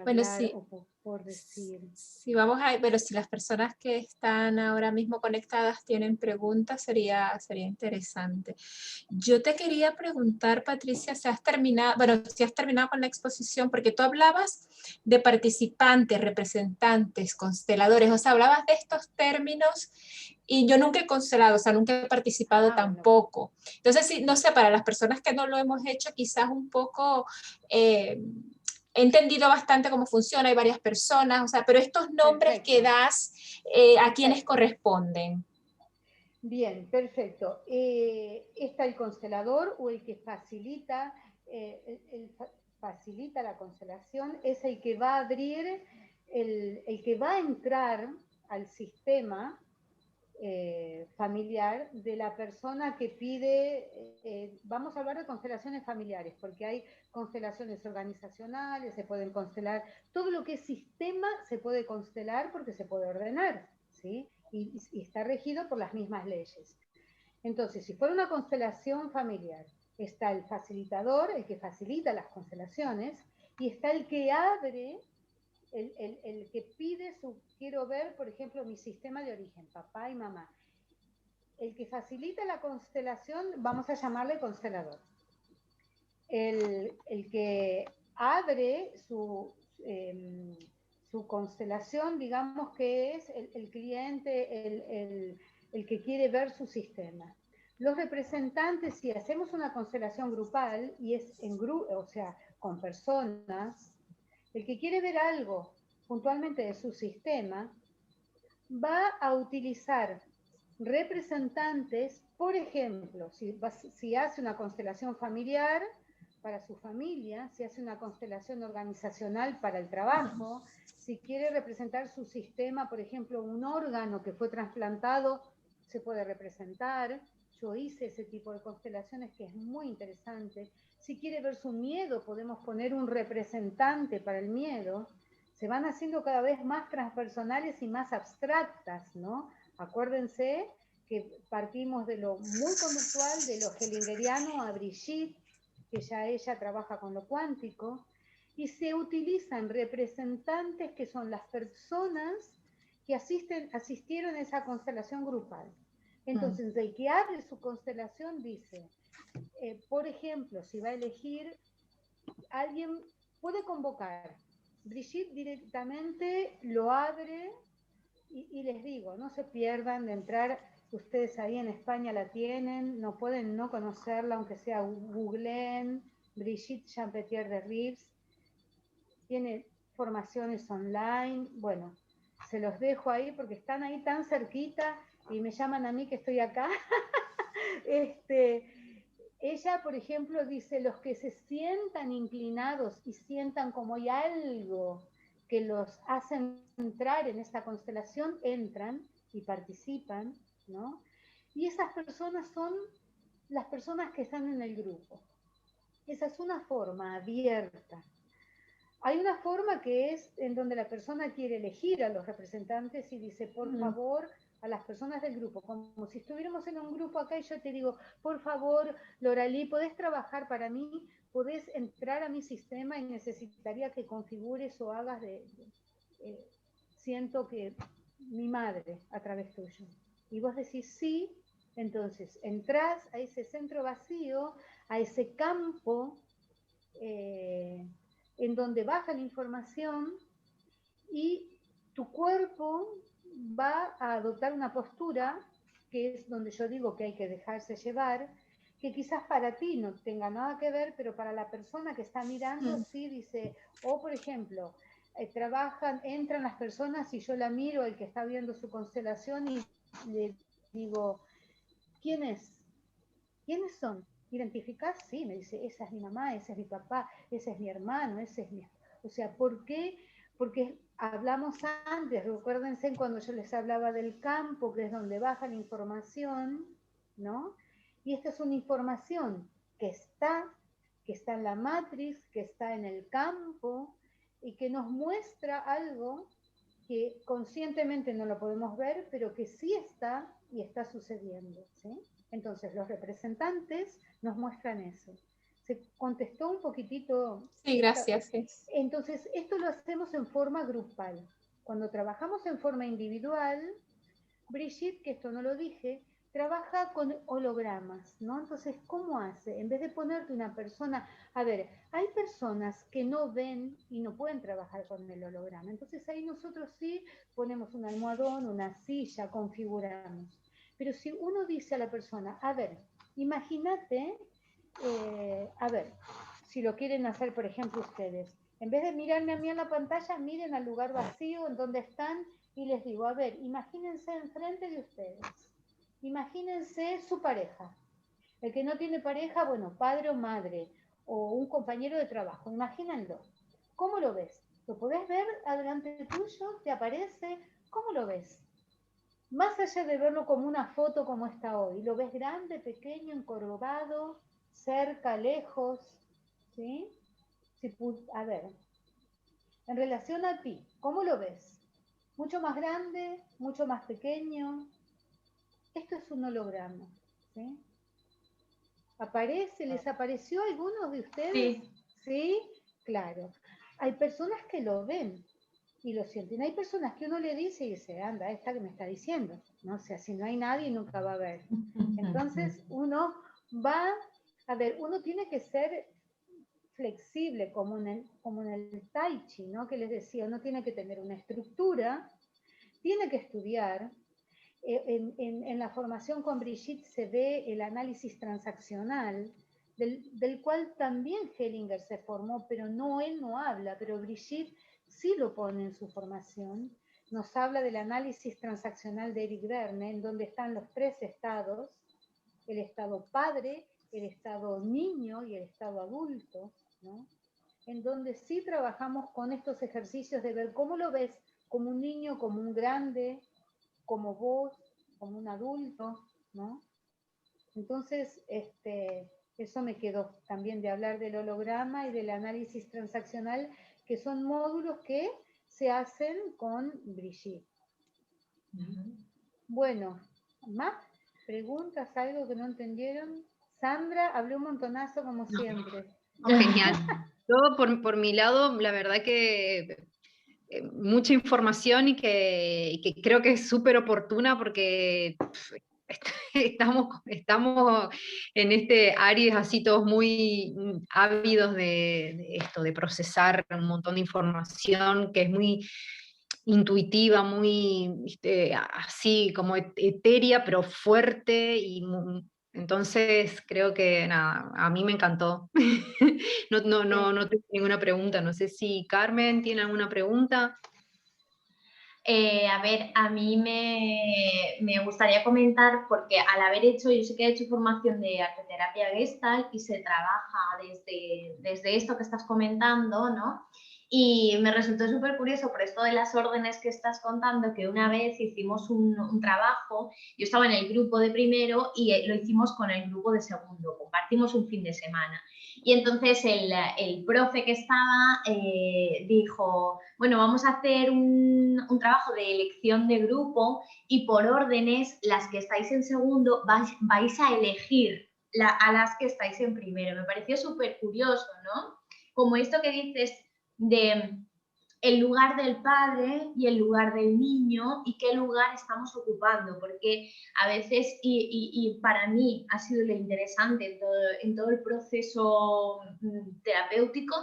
Bueno, hablar sí. o por decir. Sí, vamos a, pero si las personas que están ahora mismo conectadas tienen preguntas, sería interesante. Yo te quería preguntar, Patricia, si has terminado con la exposición, porque tú hablabas de participantes, representantes, consteladores, o sea, hablabas de estos términos y yo nunca he constelado, o sea, nunca he participado tampoco. Entonces, sí, no sé, para las personas que no lo hemos hecho, quizás un poco... he entendido bastante cómo funciona, hay varias personas, o sea, pero estos nombres Perfecto. que das, ¿a quiénes corresponden? Bien, perfecto. Está el constelador o el que facilita, facilita la constelación, es el que va a abrir, el que va a entrar al sistema familiar de la persona que pide, vamos a hablar de constelaciones familiares, porque hay constelaciones organizacionales, se pueden constelar, todo lo que es sistema se puede constelar porque se puede ordenar, ¿sí? Y está regido por las mismas leyes. Entonces, si fuera una constelación familiar, está el facilitador, el que facilita las constelaciones, y está el que abre, el que pide quiero ver, por ejemplo, mi sistema de origen, papá y mamá. el que facilita la constelación, vamos a llamarle constelador. El que abre su constelación, digamos que es el cliente, el que quiere ver su sistema. Los representantes, si hacemos una constelación grupal y es en grupo, o sea, con personas, el que quiere ver algo puntualmente de su sistema, va a utilizar representantes, por ejemplo, si hace una constelación familiar para su familia, si hace una constelación organizacional para el trabajo, si quiere representar su sistema, por ejemplo, un órgano que fue trasplantado, se puede representar. Yo hice ese tipo de constelaciones que es muy interesante. Si quiere ver su miedo, podemos poner un representante para el miedo. Se van haciendo cada vez más transpersonales y más abstractas, ¿no? Acuérdense que partimos de lo muy conductual, de lo hellingeriano a Brigitte, que ya ella trabaja con lo cuántico, y se utilizan representantes que son las personas que asistieron a esa constelación grupal. Entonces, el que abre su constelación dice, por ejemplo, si va a elegir, alguien puede convocar. Brigitte directamente lo abre y les digo, no se pierdan de entrar, ustedes ahí en España la tienen, no pueden no conocerla, aunque sea googleen, Brigitte Champetier de Rives, tiene formaciones online, bueno, se los dejo ahí porque están ahí tan cerquita y me llaman a mí que estoy acá. Ella, por ejemplo, dice, los que se sientan inclinados y sientan como hay algo que los hacen entrar en esta constelación, entran y participan, ¿no? Y esas personas son las personas que están en el grupo. Esa es una forma abierta. Hay una forma que es en donde la persona quiere elegir a los representantes y dice, por favor, a las personas del grupo, como si estuviéramos en un grupo acá y yo te digo, por favor, Loralí, ¿podés trabajar para mí? ¿Podés entrar a mi sistema y necesitaría que configures o hagas siento que mi madre a través tuyo? Y vos decís sí, entonces entrás a ese centro vacío, a ese campo, en donde baja la información y tu cuerpo va a adoptar una postura, que es donde yo digo que hay que dejarse llevar, que quizás para ti no tenga nada que ver, pero para la persona que está mirando sí dice, o por ejemplo, entran las personas y yo la miro, el que está viendo su constelación y le digo, ¿quién es? ¿Quiénes son? ¿Identificás? Sí, me dice, esa es mi mamá, ese es mi papá, ese es mi hermano, ese es mi... O sea, ¿por qué? Porque hablamos antes, recuérdense cuando yo les hablaba del campo, que es donde baja la información, ¿no? Y esta es una información que está en la matriz, que está en el campo, y que nos muestra algo que conscientemente no lo podemos ver, pero que sí está y está sucediendo, ¿sí? Entonces, los representantes nos muestran eso. ¿Se contestó un poquitito? Sí, gracias. Entonces, esto lo hacemos en forma grupal. Cuando trabajamos en forma individual, Brigitte, que esto no lo dije, trabaja con hologramas, ¿no? Entonces, ¿cómo hace? En vez de ponerte una persona, a ver, hay personas que no ven y no pueden trabajar con el holograma. Entonces ahí nosotros sí ponemos un almohadón, una silla, configuramos. Pero si uno dice a la persona, a ver, imagínate, a ver, si lo quieren hacer, por ejemplo, ustedes, en vez de mirarme a mí en la pantalla, miren al lugar vacío en donde están y les digo, a ver, imagínense enfrente de ustedes, imagínense su pareja. El que no tiene pareja, bueno, padre o madre, o un compañero de trabajo, imagínenlo. ¿Cómo lo ves? ¿Lo podés ver adelante tuyo? ¿Te aparece? ¿Cómo lo ves? Más allá de verlo como una foto como está hoy, ¿lo ves grande, pequeño, encorvado, cerca, lejos? ¿Sí? A ver, en relación a ti, ¿cómo lo ves? ¿Mucho más grande? ¿Mucho más pequeño? Esto es un holograma, ¿sí? ¿Aparece? ¿Les apareció a algunos de ustedes? Sí. ¿Sí? Claro. Hay personas que lo ven y lo sienten. Hay personas que uno le dice y dice, anda, esta que me está diciendo, ¿no? O sea, si no hay nadie, nunca va a haber. Entonces uno va, a ver, uno tiene que ser flexible, como en el Tai Chi, ¿no? Que les decía, uno tiene que tener una estructura, tiene que estudiar. En la formación con Brigitte se ve el análisis transaccional, del cual también Hellinger se formó, pero no, él no habla, pero Brigitte sí lo pone en su formación. Nos habla del análisis transaccional de Eric Berne, en donde están los 3 estados, el estado padre, el estado niño y el estado adulto, ¿no? En donde sí trabajamos con estos ejercicios de ver cómo lo ves, como un niño, como un grande, como vos, como un adulto, ¿no? Entonces, eso me quedó también de hablar del holograma y del análisis transaccional, que son módulos que se hacen con Brigitte. Bueno, ¿más preguntas? ¿Algo que no entendieron? Sandra, hablé un montonazo como siempre. Genial. Yo, por mi lado, la verdad que mucha información y que creo que es súper oportuna porque estamos en este Aries así todos muy ávidos de esto, de procesar un montón de información que es muy intuitiva, muy así como etérea, pero fuerte entonces creo que nada, a mí me encantó. No tengo ninguna pregunta. No sé si Carmen tiene alguna pregunta. A ver, a mí me gustaría comentar, porque al haber hecho, yo sé que he hecho formación de arteterapia Gestalt y se trabaja desde esto que estás comentando, ¿no? Y me resultó súper curioso por esto de las órdenes que estás contando, que una vez hicimos un trabajo, yo estaba en el grupo de primero y lo hicimos con el grupo de segundo, compartimos un fin de semana. Y entonces el profe que estaba dijo, bueno, vamos a hacer un trabajo de elección de grupo y por órdenes, las que estáis en segundo vais a elegir a las que estáis en primero. Me pareció súper curioso, ¿no? Como esto que dices de el lugar del padre y el lugar del niño y qué lugar estamos ocupando, porque a veces, y para mí ha sido lo interesante en todo el proceso terapéutico,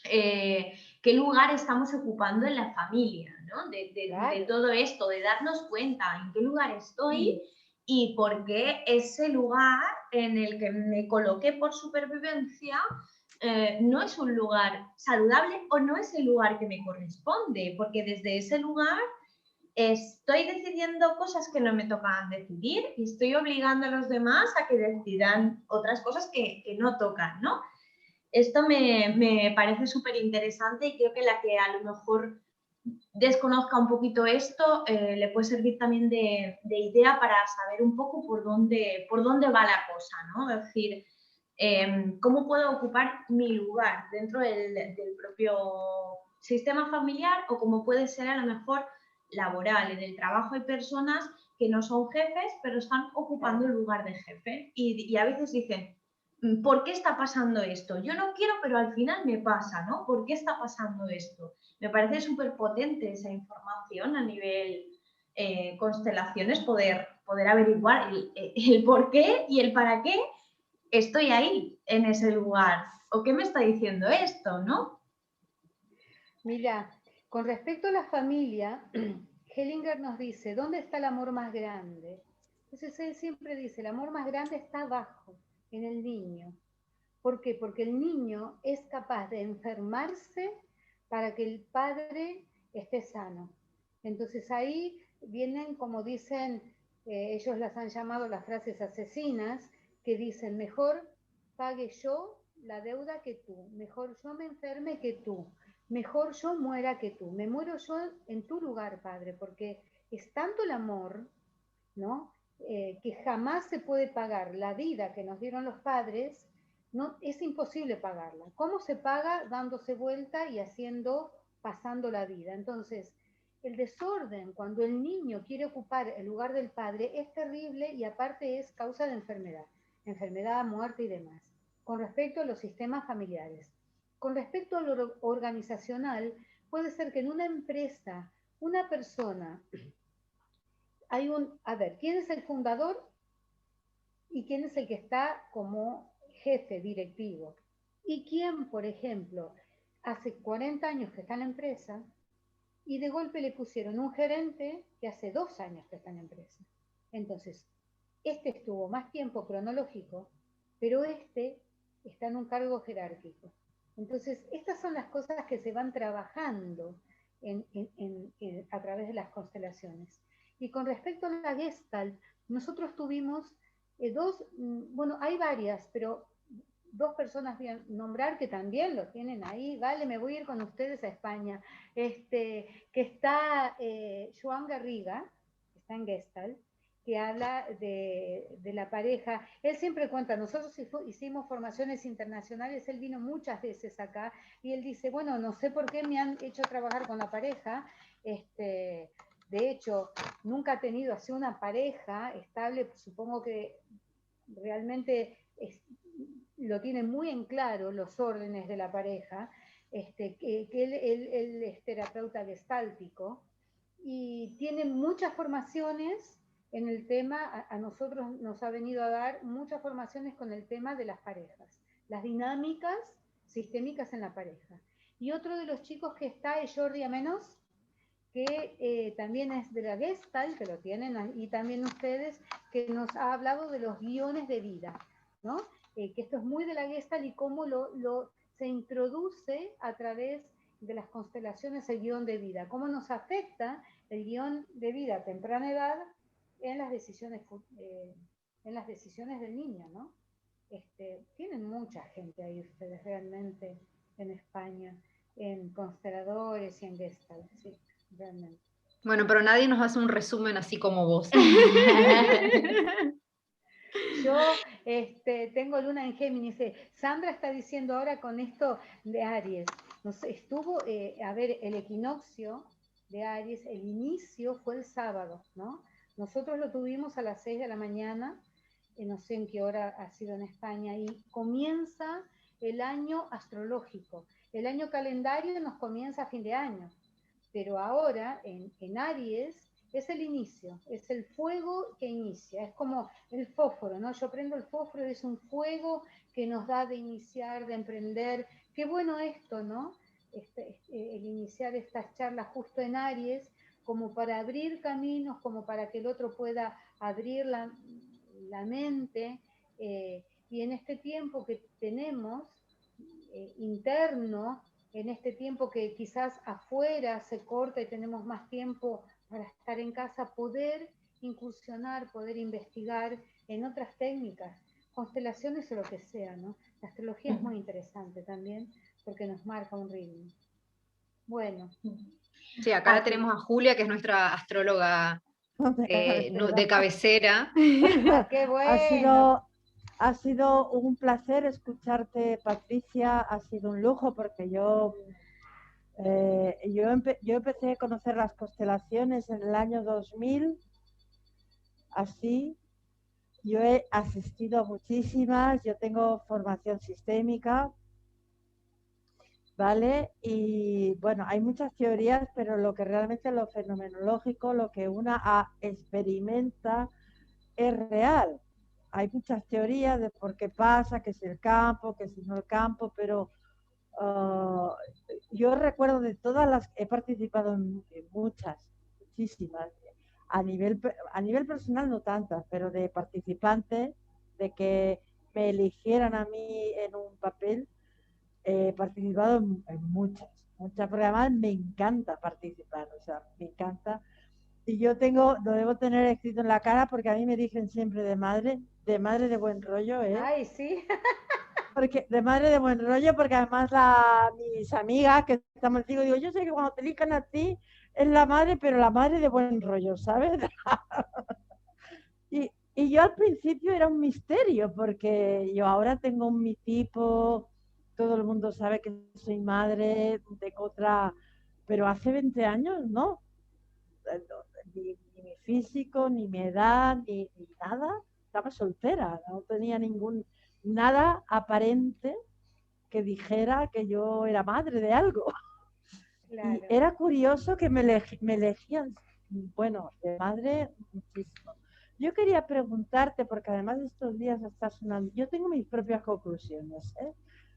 qué lugar estamos ocupando en la familia, ¿no? Claro. De todo esto, de darnos cuenta en qué lugar estoy y por qué ese lugar en el que me coloqué por supervivencia no es un lugar saludable o no es el lugar que me corresponde, porque desde ese lugar estoy decidiendo cosas que no me tocan decidir y estoy obligando a los demás a que decidan otras cosas que no tocan, ¿no? Esto me parece súper interesante y creo que la que a lo mejor desconozca un poquito esto le puede servir también de idea para saber un poco por dónde va la cosa, ¿no? Es decir, cómo puedo ocupar mi lugar dentro del propio sistema familiar o cómo puede ser a lo mejor laboral. En el trabajo hay personas que no son jefes, pero están ocupando el lugar de jefe y a veces dicen, ¿por qué está pasando esto? Yo no quiero, pero al final me pasa, ¿no? ¿Por qué está pasando esto? Me parece súper potente esa información a nivel constelaciones, poder averiguar el por qué y el para qué estoy ahí, en ese lugar. ¿O qué me está diciendo esto, no? Mira, con respecto a la familia, Hellinger nos dice, ¿dónde está el amor más grande? Entonces él siempre dice, el amor más grande está abajo, en el niño. ¿Por qué? Porque el niño es capaz de enfermarse para que el padre esté sano. Entonces ahí vienen, como dicen, ellos las han llamado las frases asesinas, que dicen, mejor pague yo la deuda que tú, mejor yo me enferme que tú, mejor yo muera que tú, me muero yo en tu lugar, padre, porque es tanto el amor, ¿no? Que jamás se puede pagar la vida que nos dieron los padres, no, es imposible pagarla. ¿Cómo se paga? Dándose vuelta y pasando la vida. Entonces, el desorden, cuando el niño quiere ocupar el lugar del padre, es terrible y aparte es causa de enfermedad, muerte y demás. Con respecto a los sistemas familiares. Con respecto a lo organizacional, puede ser que en una empresa, una persona, a ver, ¿quién es el fundador y quién es el que está como jefe directivo? Y quién, por ejemplo, hace 40 años que está en la empresa y de golpe le pusieron un gerente que hace 2 años que está en la empresa. Entonces, este estuvo más tiempo cronológico, pero este está en un cargo jerárquico. Entonces, estas son las cosas que se van trabajando a través de las constelaciones. Y con respecto a la Gestalt, nosotros tuvimos bueno, hay varias, pero 2 personas voy a nombrar que también lo tienen ahí. Vale, me voy a ir con ustedes a España. Que está Joan Garriga, que está en Gestalt, que habla de la pareja. Él siempre cuenta, nosotros hicimos formaciones internacionales, él vino muchas veces acá y él dice, bueno, no sé por qué me han hecho trabajar con la pareja. De hecho, nunca ha tenido así una pareja estable, supongo que realmente lo tiene muy en claro los órdenes de la pareja, que él es terapeuta gestáltico y tiene muchas formaciones en el tema, a nosotros nos ha venido a dar muchas formaciones con el tema de las parejas, las dinámicas sistémicas en la pareja. Y otro de los chicos que está es Jordi Amenos, que también es de la Gestalt, que lo tienen, y también ustedes, que nos ha hablado de los guiones de vida, ¿no? Que esto es muy de la Gestalt y cómo se introduce a través de las constelaciones el guión de vida, cómo nos afecta el guión de vida a temprana edad en las decisiones del niño, ¿no? Tienen mucha gente ahí ustedes realmente en España, en consteladores y en Gestalt, sí, realmente. Bueno, pero nadie nos hace un resumen así como vos. Yo tengo luna en Géminis. Sandra está diciendo ahora con esto de Aries. Estuvo, a ver, el equinoccio de Aries, el inicio fue el sábado, ¿no? Nosotros lo tuvimos a las 6 de la mañana, no sé en qué hora ha sido en España, y comienza el año astrológico. El año calendario nos comienza a fin de año, pero ahora en Aries es el inicio, es el fuego que inicia, es como el fósforo, ¿no? Yo prendo el fósforo, es un fuego que nos da de iniciar, de emprender. Qué bueno esto, ¿no? El iniciar estas charlas justo en Aries, como para abrir caminos, como para que el otro pueda abrir la mente, y en este tiempo que tenemos interno, en este tiempo que quizás afuera se corta y tenemos más tiempo para estar en casa, poder incursionar, poder investigar en otras técnicas, constelaciones o lo que sea, ¿no? La astrología es muy interesante también porque nos marca un ritmo. Bueno. Sí, acá la tenemos a Julia, que es nuestra astróloga de cabecera. ¡Qué bueno! Ha sido un placer escucharte, Patricia, ha sido un lujo porque yo empecé a conocer las constelaciones en el año 2000, así. Yo he asistido a muchísimas, yo tengo formación sistémica, ¿vale? Y bueno, hay muchas teorías, pero lo que realmente lo fenomenológico, lo que una experimenta es real. Hay muchas teorías de por qué pasa, que es el campo, que si no el campo, pero yo recuerdo de todas las, he participado en muchísimas, a nivel personal no tantas, pero de participante, de que me eligieran a mí en un papel, he participado en muchas, porque además me encanta participar, o sea, me encanta. Y yo lo debo tener escrito en la cara porque a mí me dicen siempre de madre de buen rollo, ¿eh? Ay, sí. Porque de madre de buen rollo, porque además mis amigas que estamos, digo, yo sé que cuando te elijan a ti es la madre, pero la madre de buen rollo, ¿sabes? y yo al principio era un misterio, porque yo ahora tengo mi tipo, todo el mundo sabe que soy madre de otra, pero hace 20 años no. Ni mi físico, ni mi edad, ni nada. Estaba soltera, no tenía nada aparente que dijera que yo era madre de algo. Claro. Y era curioso que me elegían, bueno, de madre muchísimo. Yo quería preguntarte, porque además estos días está sonando, yo tengo mis propias conclusiones, ¿eh?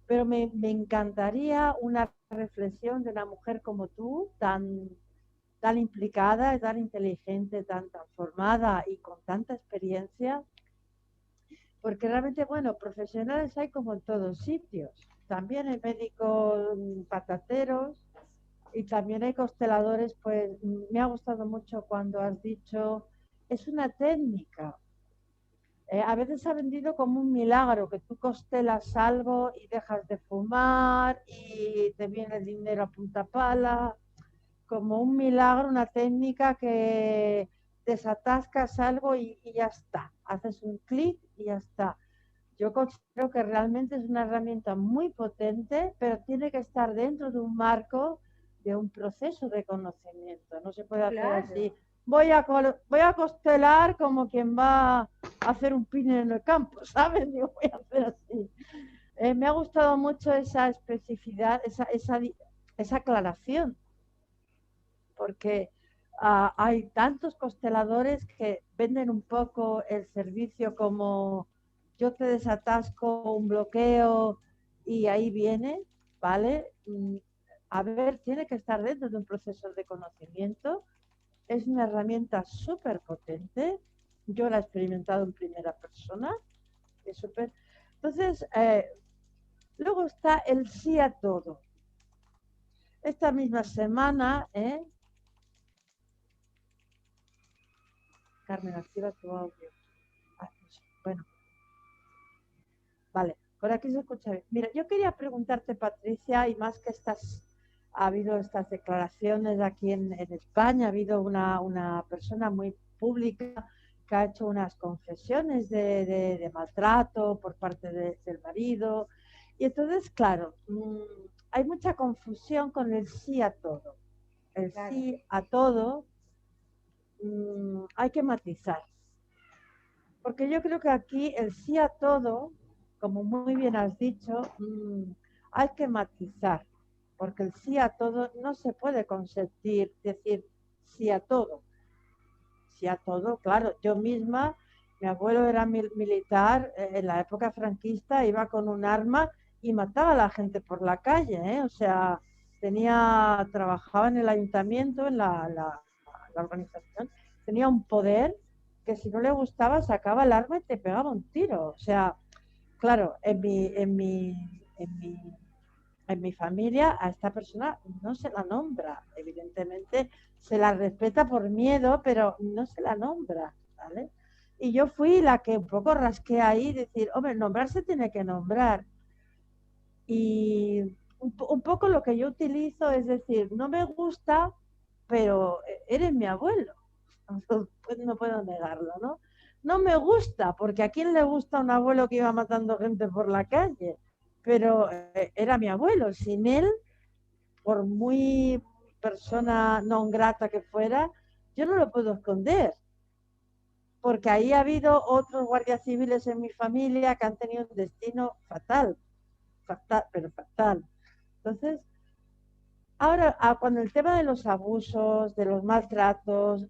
Pero me encantaría una reflexión de una mujer como tú, tan implicada, tan inteligente, tan formada y con tanta experiencia, porque realmente, bueno, profesionales hay como en todos sitios. También hay médicos patateros y también hay consteladores, pues me ha gustado mucho cuando has dicho, es una técnica. A veces ha vendido como un milagro, que tú constelas algo y dejas de fumar y te viene el dinero a punta pala, como un milagro, una técnica que desatascas algo y ya está, haces un clic y ya está. Yo considero que realmente es una herramienta muy potente, pero tiene que estar dentro de un marco de un proceso de conocimiento. No se puede hacer Claro. así. Voy a constelar como quien va a hacer un pin en el campo, ¿sabes? Yo voy a hacer así. Me ha gustado mucho esa especificidad, esa aclaración, porque hay tantos consteladores que venden un poco el servicio como yo te desatasco un bloqueo y ahí viene, ¿vale? A ver, tiene que estar dentro de un proceso de conocimiento. Es una herramienta súper potente. Yo la he experimentado en primera persona. Es súper. Entonces, luego está el sí a todo. Esta misma semana, Carmen, activa tu audio. Bueno, vale, por aquí se escucha bien. Mira, yo quería preguntarte, Patricia, y más que ha habido estas declaraciones aquí en España, ha habido una persona muy pública que ha hecho unas confesiones de maltrato por parte del marido. Y entonces, claro, hay mucha confusión con el sí a todo. El Claro. sí a todo hay que matizar. Porque yo creo que aquí el sí a todo, como muy bien has dicho, hay que matizar, porque el sí a todo no se puede consentir, decir sí a todo. Sí a todo, claro, yo misma, mi abuelo era militar, en la época franquista iba con un arma y mataba a la gente por la calle, ¿eh? O sea, trabajaba en el ayuntamiento, en la organización, tenía un poder que si no le gustaba sacaba el arma y te pegaba un tiro. O sea, claro, en mi familia a esta persona no se la nombra. Evidentemente se la respeta por miedo, pero no se la nombra, ¿vale? Y yo fui la que un poco rasqué ahí, decir, hombre, nombrar se tiene que nombrar. Y un poco lo que yo utilizo es decir, no me gusta, pero eres mi abuelo. Pues no puedo negarlo, ¿no? No me gusta, porque ¿a quién le gusta un abuelo que iba matando gente por la calle? Pero era mi abuelo. Sin él, por muy persona no grata que fuera, yo no lo puedo esconder. Porque ahí ha habido otros guardias civiles en mi familia que han tenido un destino fatal, fatal, pero fatal. Entonces, ahora, con el tema de los abusos, de los maltratos,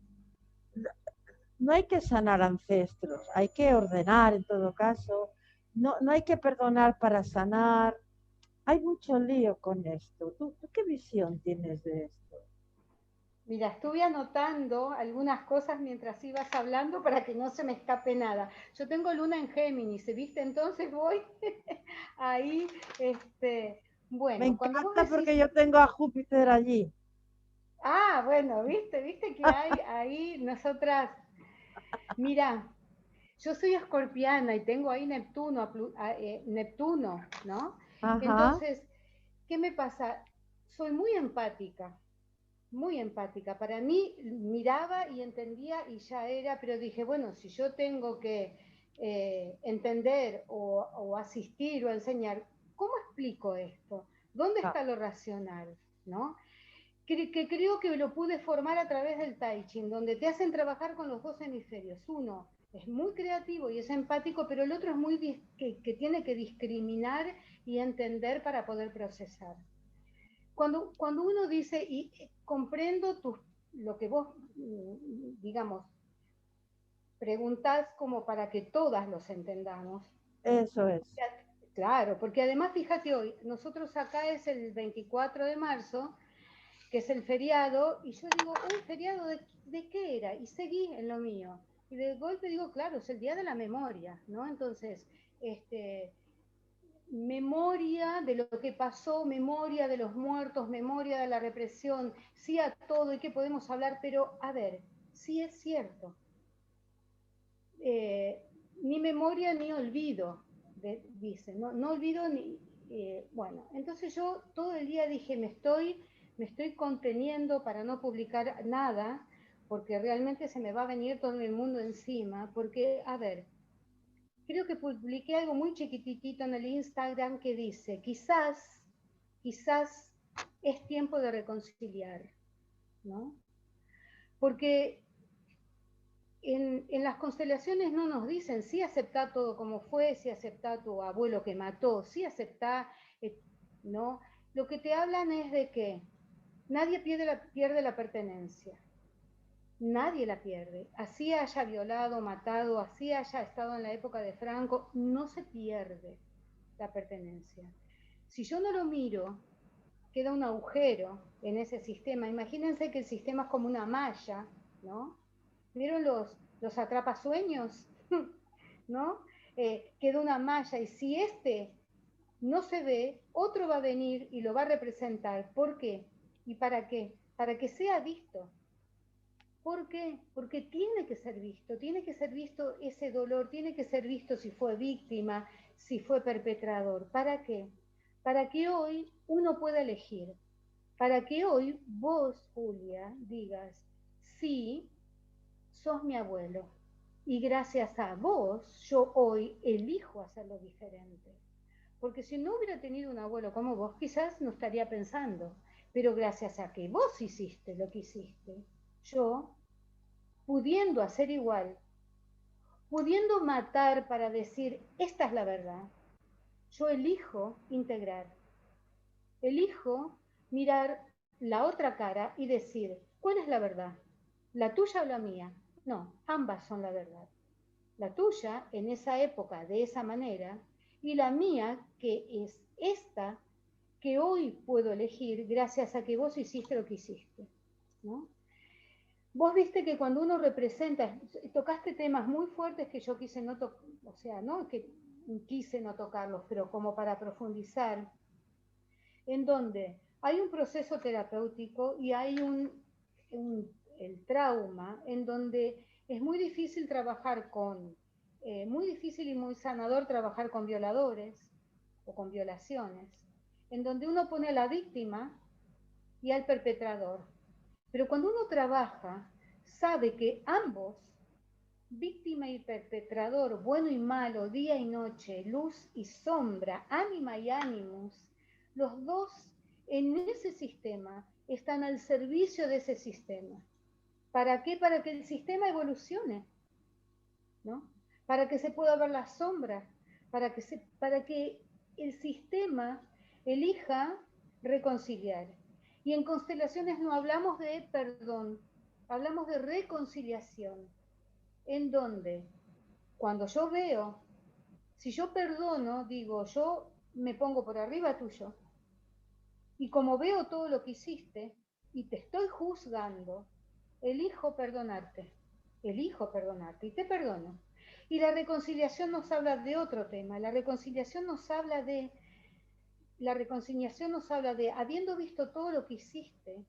no hay que sanar ancestros, hay que ordenar en todo caso, no hay que perdonar para sanar. Hay mucho lío con esto. ¿Tú qué visión tienes de esto? Mira, estuve anotando algunas cosas mientras ibas hablando para que no se me escape nada. Yo tengo luna en Géminis, ¿viste? Entonces voy ahí, Me bueno, cuando vos encanta decís, porque yo tengo a Júpiter allí. bueno, viste que hay ahí nosotras, mira, yo soy escorpiana y tengo ahí Neptuno, Neptuno, ¿no? Ajá. Entonces, ¿qué me pasa? Soy muy empática, muy empática. Para mí miraba y entendía y ya era, pero dije, bueno, si yo tengo que entender o asistir o enseñar, ¿cómo explico esto? ¿Dónde Ah, está lo racional? ¿No? Que creo que lo pude formar a través del Tai Chi, donde te hacen trabajar con los dos hemisferios. Uno es muy creativo y es empático, pero el otro es que tiene que discriminar y entender para poder procesar. cuando uno dice, y comprendo lo que vos, digamos, preguntás como para que todas los entendamos. Eso es. Claro, porque además fíjate hoy, nosotros acá es el 24 de marzo, que es el feriado, y yo digo, ¿un feriado de qué era? Y seguí en lo mío. Y de golpe digo, claro, es el Día de la Memoria, ¿no? Entonces, memoria de lo que pasó, memoria de los muertos, memoria de la represión, sí a todo y que podemos hablar, pero a ver, sí es cierto. Ni memoria ni olvido, dice, no olvido ni... bueno, entonces yo todo el día dije, me estoy conteniendo para no publicar nada, porque realmente se me va a venir todo el mundo encima, porque, a ver, creo que publiqué algo muy chiquitito en el Instagram que dice, quizás es tiempo de reconciliar, ¿no? Porque en las constelaciones no nos dicen, sí aceptá todo como fue, sí aceptá a tu abuelo que mató, sí aceptá, ¿no? Lo que te hablan es de que nadie pierde la pertenencia. Nadie la pierde. Así haya violado, matado, así haya estado en la época de Franco, no se pierde la pertenencia. Si yo no lo miro, queda un agujero en ese sistema. Imagínense que el sistema es como una malla, ¿no? ¿Vieron los atrapasueños? ¿No? Queda una malla y si no se ve, otro va a venir y lo va a representar. ¿Por qué? ¿Y para qué? Para que sea visto. ¿Por qué? Porque tiene que ser visto ese dolor, tiene que ser visto si fue víctima, si fue perpetrador. ¿Para qué? Para que hoy uno pueda elegir, para que hoy vos, Julia, digas, sí, sos mi abuelo, y gracias a vos yo hoy elijo hacerlo diferente. Porque si no hubiera tenido un abuelo como vos, quizás no estaría pensando, pero gracias a que vos hiciste lo que hiciste, yo pudiendo hacer igual, pudiendo matar para decir, esta es la verdad, yo elijo integrar, elijo mirar la otra cara y decir, ¿cuál es la verdad? ¿La tuya o la mía? No, ambas son la verdad. La tuya en esa época de esa manera y la mía que es esta que hoy puedo elegir gracias a que vos hiciste lo que hiciste, ¿no? Vos viste que cuando uno representa, tocaste temas muy fuertes que yo quise no tocar, o sea, no que quise no tocarlos, pero como para profundizar, en donde hay un proceso terapéutico y hay el trauma, en donde es muy difícil trabajar muy difícil y muy sanador trabajar con violadores o con violaciones, en donde uno pone a la víctima y al perpetrador. Pero cuando uno trabaja, sabe que ambos, víctima y perpetrador, bueno y malo, día y noche, luz y sombra, ánima y ánimus, los dos en ese sistema están al servicio de ese sistema. ¿Para qué? Para que el sistema evolucione, ¿no? Para que se pueda ver la sombra, para que el sistema elija reconciliar. Y en constelaciones no hablamos de perdón, hablamos de reconciliación, en donde cuando yo veo, si yo perdono, digo, yo me pongo por arriba tuyo, y como veo todo lo que hiciste y te estoy juzgando, elijo perdonarte y te perdono. Y la reconciliación nos habla de otro tema, la reconciliación nos habla de, habiendo visto todo lo que hiciste,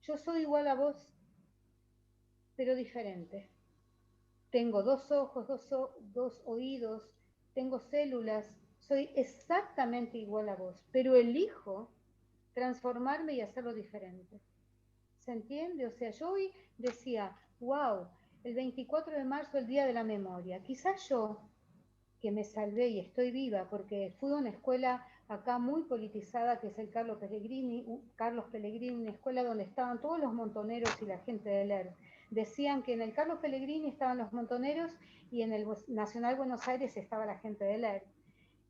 yo soy igual a vos, pero diferente. Tengo dos ojos, dos oídos, tengo células, soy exactamente igual a vos, pero elijo transformarme y hacerlo diferente. ¿Se entiende? O sea, yo hoy decía, wow, el 24 de marzo, el Día de la Memoria. Quizás yo, que me salvé y estoy viva, porque fui a una escuela acá muy politizada, que es el Carlos Pellegrini, una escuela donde estaban todos los montoneros y la gente del ERD. Decían que en el Carlos Pellegrini estaban los montoneros y en el Nacional Buenos Aires estaba la gente del ERD.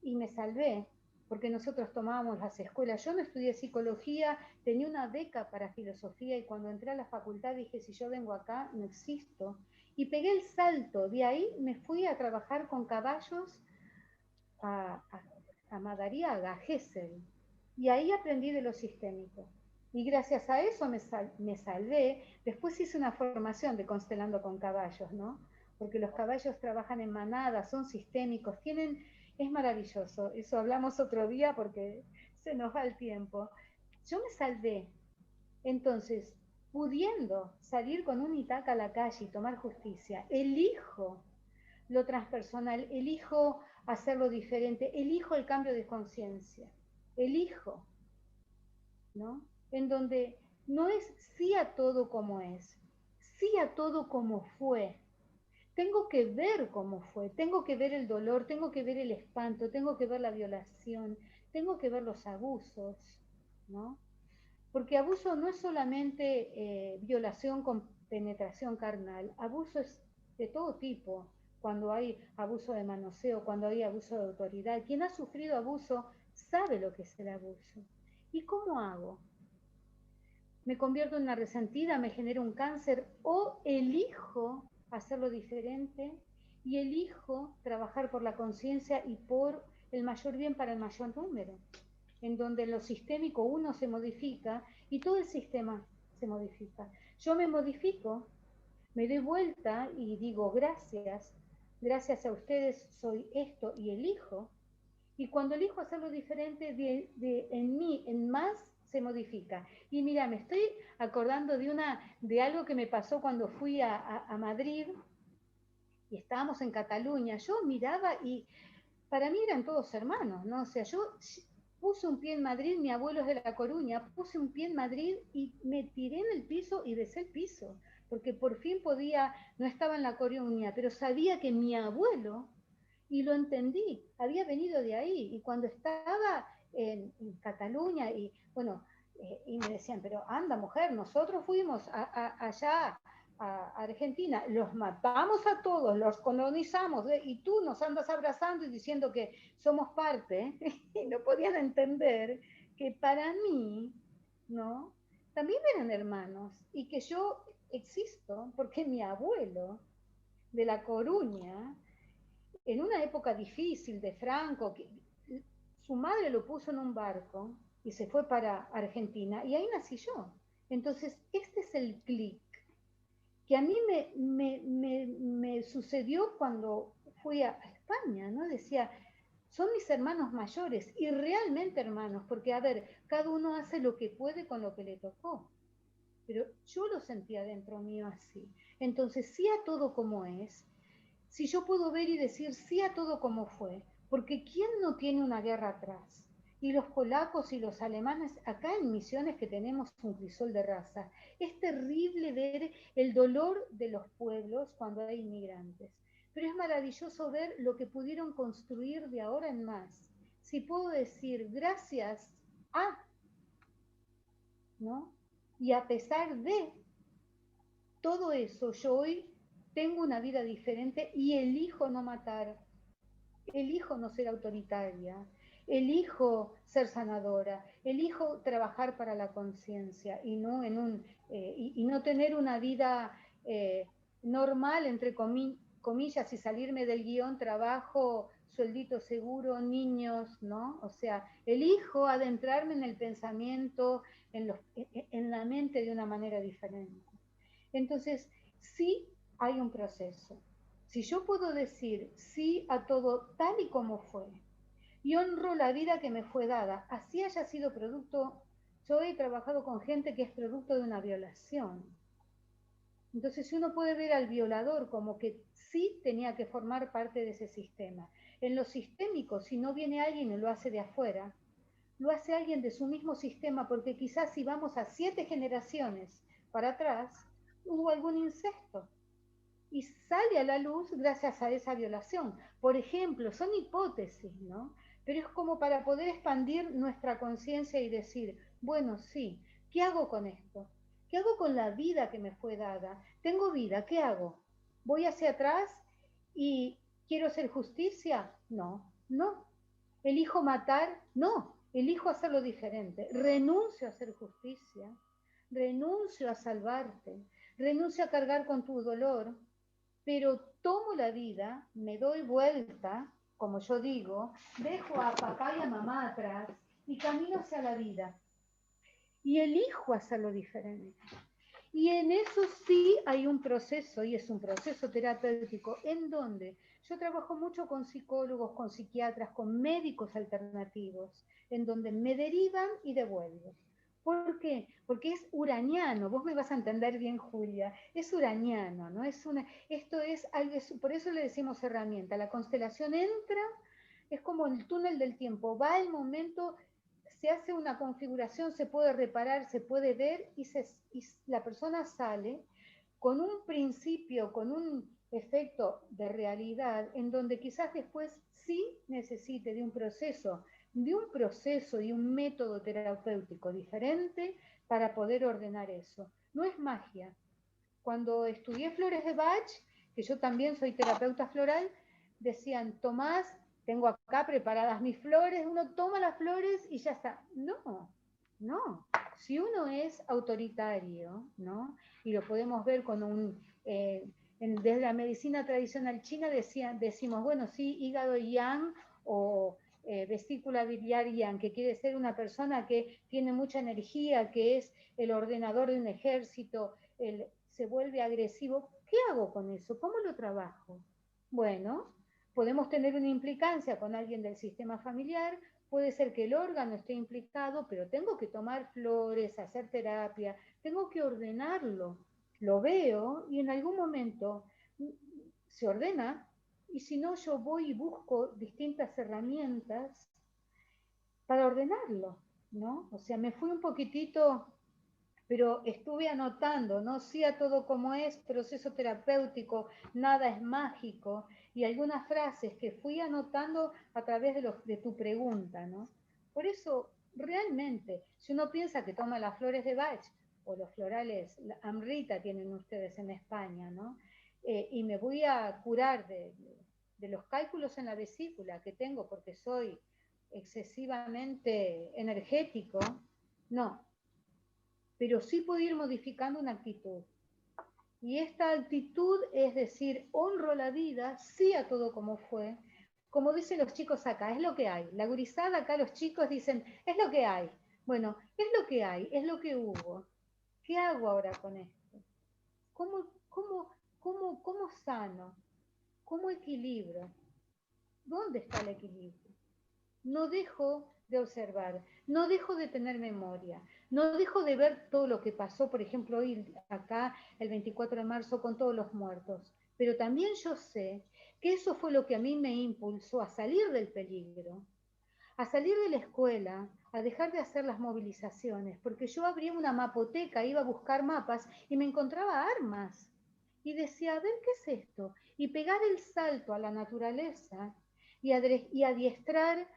Y me salvé porque nosotros tomábamos las escuelas. Yo no estudié psicología, tenía una beca para filosofía y cuando entré a la facultad dije, si yo vengo acá, no existo. Y pegué el salto, de ahí me fui a trabajar con caballos a Madariaga, a Gesell, y ahí aprendí de lo sistémico. Y gracias a eso me salvé. Después hice una formación de constelando con caballos, ¿no? Porque los caballos trabajan en manadas, son sistémicos, es maravilloso. Eso hablamos otro día porque se nos va el tiempo. Yo me salvé. Entonces, pudiendo salir con un Itaca a la calle y tomar justicia, elijo lo transpersonal, elijo hacerlo diferente, elijo el cambio de conciencia, elijo, ¿no? En donde no es sí a todo como es, sí a todo como fue. Tengo que ver cómo fue, tengo que ver el dolor, tengo que ver el espanto, tengo que ver la violación, tengo que ver los abusos, ¿no? Porque abuso no es solamente violación con penetración carnal, abuso es de todo tipo. Cuando hay abuso de manoseo, cuando hay abuso de autoridad, quien ha sufrido abuso sabe lo que es el abuso. ¿Y cómo hago? ¿Me convierto en una resentida, me genero un cáncer o elijo hacerlo diferente y elijo trabajar por la conciencia y por el mayor bien para el mayor número? En donde en lo sistémico uno se modifica y todo el sistema se modifica. Yo me modifico, me doy vuelta y digo gracias, gracias a ustedes soy esto y elijo. Y cuando elijo hacerlo diferente, en mí, en más, se modifica. Y mira, me estoy acordando de algo que me pasó cuando fui a Madrid y estábamos en Cataluña. Yo miraba y para mí eran todos hermanos, ¿no? O sea, yo puse un pie en Madrid, mi abuelo es de La Coruña, puse un pie en Madrid y me tiré en el piso y besé el piso, porque por fin podía, no estaba en La Coruña, pero sabía que mi abuelo, y lo entendí, había venido de ahí, y cuando estaba en Cataluña, y bueno, y me decían, pero anda mujer, nosotros fuimos allá a Argentina, los matamos a todos, los colonizamos, y tú nos andas abrazando y diciendo que somos parte, y no podían entender que para mí, ¿no? También eran hermanos, y que yo existo porque mi abuelo de La Coruña, en una época difícil de Franco, su madre lo puso en un barco y se fue para Argentina, y ahí nací yo. Entonces, este es el clic que a mí me sucedió cuando fui a España, ¿no? Decía, son mis hermanos mayores, y realmente hermanos, porque a ver, cada uno hace lo que puede con lo que le tocó, pero yo lo sentía dentro mío así. Entonces, sí a todo como es, si yo puedo ver y decir sí a todo como fue, porque ¿quién no tiene una guerra atrás? Y los polacos y los alemanes, acá en Misiones que tenemos un crisol de raza, es terrible ver el dolor de los pueblos cuando hay inmigrantes, pero es maravilloso ver lo que pudieron construir de ahora en más. Si puedo decir gracias a, ¿no? Y a pesar de todo eso, yo hoy tengo una vida diferente y elijo no matar, elijo no ser autoritaria, elijo ser sanadora, elijo trabajar para la conciencia y no y no tener una vida normal, entre comillas, y salirme del guión, trabajo, sueldito seguro, niños, ¿no? O sea, elijo adentrarme en el pensamiento, en la mente de una manera diferente. Entonces, sí hay un proceso. Si yo puedo decir sí a todo tal y como fue, y honro la vida que me fue dada, así haya sido producto, yo he trabajado con gente que es producto de una violación. Entonces, si uno puede ver al violador como que sí tenía que formar parte de ese sistema. En lo sistémico, si no viene alguien y lo hace de afuera, lo hace alguien de su mismo sistema, porque quizás si vamos a 7 generaciones para atrás, hubo algún incesto y sale a la luz gracias a esa violación. Por ejemplo, son hipótesis, ¿no? Pero es como para poder expandir nuestra conciencia y decir, bueno, sí, ¿qué hago con esto? ¿Qué hago con la vida que me fue dada? Tengo vida, ¿qué hago? ¿Voy hacia atrás y quiero hacer justicia? No, no. ¿Elijo matar? No, elijo hacerlo diferente. Renuncio a hacer justicia, renuncio a salvarte, renuncio a cargar con tu dolor, pero tomo la vida, me doy vuelta, como yo digo, dejo a papá y a mamá atrás y camino hacia la vida. Y elijo hacerlo diferente. Y en eso sí hay un proceso, y es un proceso terapéutico, en donde yo trabajo mucho con psicólogos, con psiquiatras, con médicos alternativos, en donde me derivan y devuelvo. ¿Por qué? Porque es uraniano, vos me vas a entender bien, Julia, es uraniano, ¿no? Esto es algo, por eso le decimos herramienta. La constelación entra, es como el túnel del tiempo, va el momento, se hace una configuración, se puede reparar, se puede ver y la persona sale con un principio, con un efecto de realidad en donde quizás después sí necesite de un proceso y un método terapéutico diferente para poder ordenar eso. No es magia. Cuando estudié flores de Bach, que yo también soy terapeuta floral, decían, Tomás, tengo acá preparadas mis flores, uno toma las flores y ya está. No, no. Si uno es autoritario, ¿no? Y lo podemos ver con desde la medicina tradicional china decimos, bueno, sí, hígado yang o vesícula biliar yang, que quiere ser una persona que tiene mucha energía, que es el ordenador de un ejército, se vuelve agresivo. ¿Qué hago con eso? ¿Cómo lo trabajo? Bueno, podemos tener una implicancia con alguien del sistema familiar, puede ser que el órgano esté implicado, pero tengo que tomar flores, hacer terapia, tengo que ordenarlo. Lo veo y en algún momento se ordena, y si no, yo voy y busco distintas herramientas para ordenarlo, ¿no? O sea, me fui un poquitito, pero estuve anotando, ¿no? Sí a todo como es, proceso terapéutico, nada es mágico, y algunas frases que fui anotando a través de tu pregunta, ¿no? Por eso, realmente, si uno piensa que toma las flores de Bach, o los florales, la Amrita tienen ustedes en España, ¿no? Y me voy a curar de los cálculos en la vesícula que tengo porque soy excesivamente energético, no, pero sí puedo ir modificando una actitud. Y esta actitud es decir, honro la vida, sí a todo como fue. Como dicen los chicos acá, es lo que hay. La gurizada acá los chicos dicen, es lo que hay. Bueno, es lo que hay, es lo que hubo. ¿Qué hago ahora con esto? ¿Cómo sano? ¿Cómo equilibro? ¿Dónde está el equilibrio? No dejo de observar, no dejo de tener memoria, no dejo de ver todo lo que pasó, por ejemplo, hoy acá el 24 de marzo con todos los muertos, pero también yo sé que eso fue lo que a mí me impulsó a salir del peligro, a salir de la escuela, a dejar de hacer las movilizaciones, porque yo abría una mapoteca, iba a buscar mapas y me encontraba armas. Y decía, a ver, ¿qué es esto? Y pegar el salto a la naturaleza y adiestrar,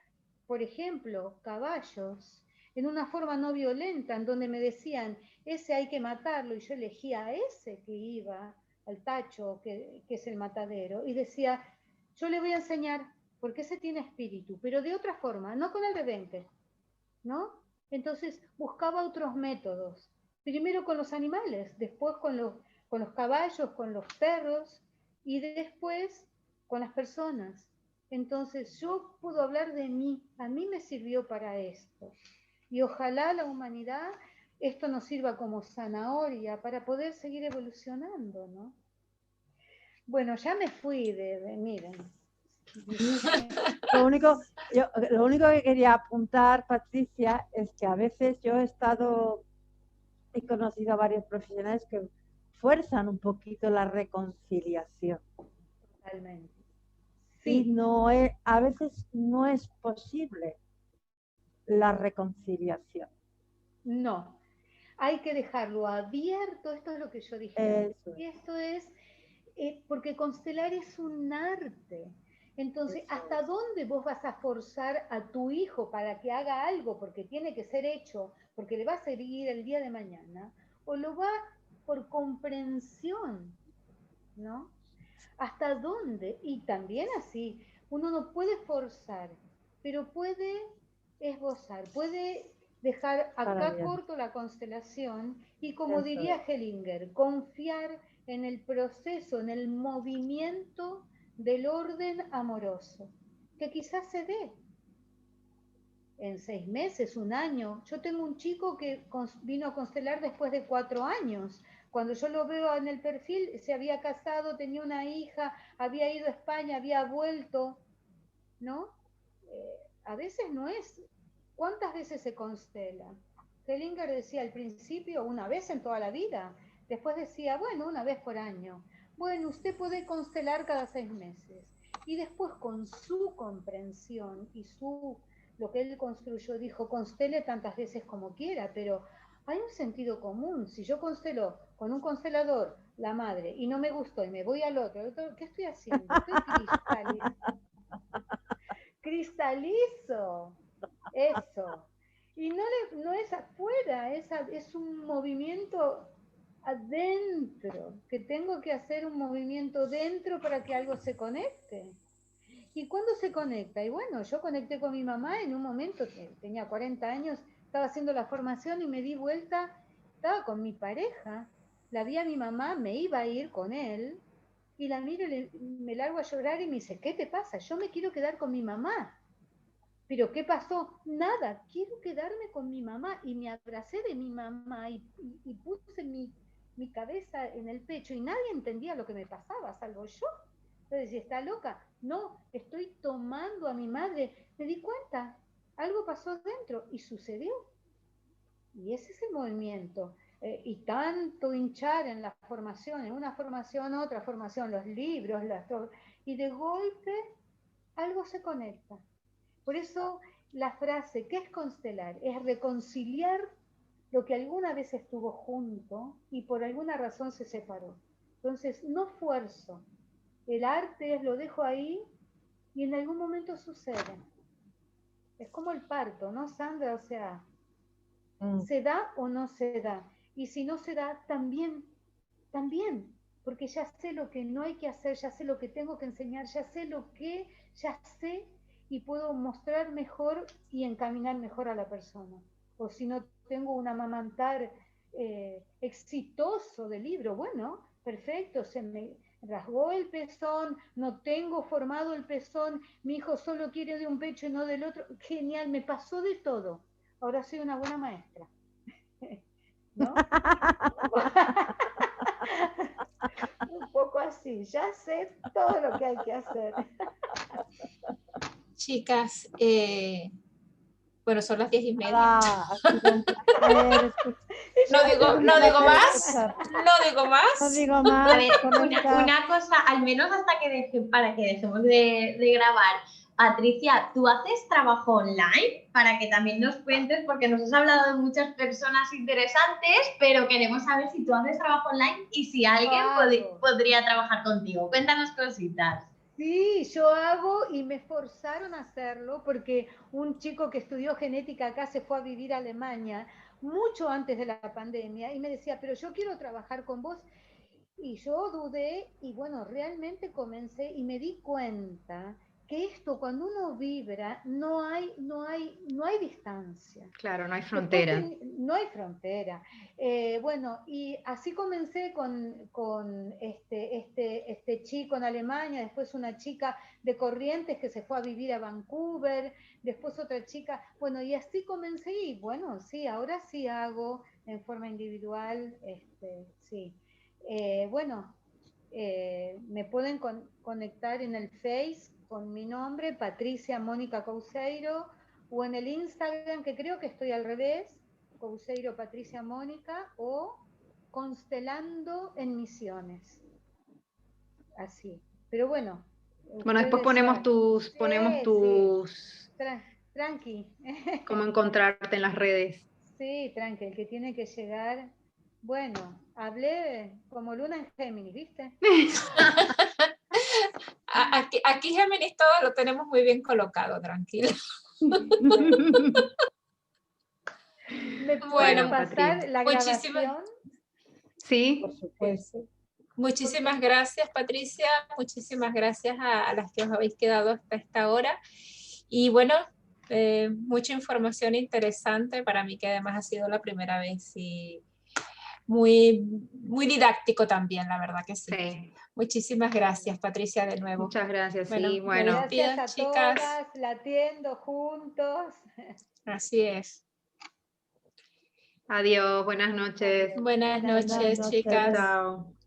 por ejemplo, caballos, en una forma no violenta, en donde me decían, ese hay que matarlo, y yo elegía a ese que iba al tacho, que es el matadero, y decía, yo le voy a enseñar, porque ese tiene espíritu, pero de otra forma, no con el rebenque, ¿no? Entonces buscaba otros métodos, primero con los animales, después con los caballos, con los perros, y después con las personas. Entonces yo puedo hablar de mí, a mí me sirvió para esto. Y ojalá la humanidad esto nos sirva como zanahoria para poder seguir evolucionando, ¿no? Bueno, ya me fui miren. Lo único que quería apuntar, Patricia, es que a veces yo he conocido a varios profesionales que fuerzan un poquito la reconciliación. Totalmente. Y Sí. a veces no es posible la reconciliación. No, hay que dejarlo abierto, esto es lo que yo dije antes. Y esto es, porque constelar es un arte. Entonces, ¿hasta dónde vos vas a forzar a tu hijo para que haga algo porque tiene que ser hecho, porque le va a servir el día de mañana? ¿O lo va por comprensión, ¿no? ¿Hasta dónde? Y también así, uno no puede forzar. pero puede esbozar, puede dejar Para acá bien. corto la constelación y, como Eso diría Hellinger, confiar en el proceso, en el movimiento del orden amoroso, que quizás se dé en 6 meses, un año. Yo tengo un chico que vino a constelar después de 4 años. Cuando yo lo veo en el perfil, se había casado, tenía una hija, había ido a España, había vuelto, ¿no? A veces no es. ¿Cuántas veces se constela? Hellinger decía al principio una vez en toda la vida. Después decía, bueno, una vez por año. Bueno, usted puede constelar cada 6 meses. Y después, con su comprensión y lo que él construyó, dijo, constele tantas veces como quiera, pero hay un sentido común. Si yo constelo con un constelador, la madre, y no me gustó y me voy al otro, ¿qué estoy haciendo? Estoy cristalizo. Eso. Y no es afuera, es un movimiento adentro, que tengo que hacer un movimiento dentro para que algo se conecte. ¿Y cuándo se conecta? Y bueno, yo conecté con mi mamá en un momento, que tenía 40 años, estaba haciendo la formación y me di vuelta, estaba con mi pareja, la vi a mi mamá, me iba a ir con él, y la miro y me largo a llorar y me dice, ¿qué te pasa? Yo me quiero quedar con mi mamá. ¿Pero qué pasó? Nada, quiero quedarme con mi mamá. Y me abracé de mi mamá y puse mi cabeza en el pecho y nadie entendía lo que me pasaba, salvo yo. Entonces, ¿está loca? No, estoy tomando a mi madre. Me di cuenta, algo pasó dentro y sucedió. Y ese es el movimiento. Y tanto hinchar en las formaciones, una formación, otra formación, los libros, y de golpe algo se conecta. Por eso la frase, ¿qué es constelar? Es reconciliar lo que alguna vez estuvo junto y por alguna razón se separó. Entonces, no fuerzo. El arte es, lo dejo ahí y en algún momento sucede. Es como el parto, ¿no, Sandra? O sea, ¿se da o no se da? Y si no se da, también, porque ya sé lo que no hay que hacer, ya sé lo que tengo que enseñar, ya sé y puedo mostrar mejor y encaminar mejor a la persona. O si no tengo un amamantar exitoso de libro, bueno, perfecto, se me rasgó el pezón, no tengo formado el pezón, mi hijo solo quiere de un pecho y no del otro, genial, me pasó de todo. Ahora soy una buena maestra. ¿No? Un poco así, ya sé todo lo que hay que hacer. Chicas, bueno, son las 10:30. Ha sido un placer escuchar. No digo más. No digo más. A ver, una cosa, al menos hasta que para que dejemos de grabar. Patricia, ¿tú haces trabajo online? Para que también nos cuentes, porque nos has hablado de muchas personas interesantes, pero queremos saber si tú haces trabajo online y si alguien podría trabajar contigo. Cuéntanos cositas. Sí, yo hago y me forzaron a hacerlo porque un chico que estudió genética acá se fue a vivir a Alemania mucho antes de la pandemia y me decía, pero yo quiero trabajar con vos. Y yo dudé y bueno, realmente comencé y me di cuenta que esto cuando uno vibra no hay distancia. Claro, no hay frontera. No hay frontera. Bueno, y así comencé con este chico en Alemania, después una chica de Corrientes que se fue a vivir a Vancouver, después otra chica, bueno, y así comencé y bueno, sí, ahora sí hago en forma individual, sí. Bueno, me pueden conectar en el Face con mi nombre, Patricia Mónica Couseiro, o en el Instagram, que creo que estoy al revés, Couseiro Patricia Mónica, o Constelando en Misiones. Así. Pero bueno. Bueno, después ponemos tus... Tranqui. Cómo encontrarte en las redes. Sí, tranqui, el que tiene que llegar. Bueno, hablé como Luna en Géminis, ¿viste? Aquí Géminis todo lo tenemos muy bien colocado, tranquilo. ¿Me pueden pasar la grabación? Sí, por supuesto. Muchísimas gracias, Patricia. Muchísimas gracias a las que os habéis quedado hasta esta hora. Y bueno, mucha información interesante para mí, que además ha sido la primera vez, y muy, muy didáctico también, la verdad que sí. Sí, Muchísimas gracias, Patricia, de nuevo. muchas gracias. Bueno, Sí, me bueno, despido, Gracias a chicas. todas, latiendo juntos. Así es. adiós, buenas noches. Buenas Buenas noches, noches. chicas. Chao.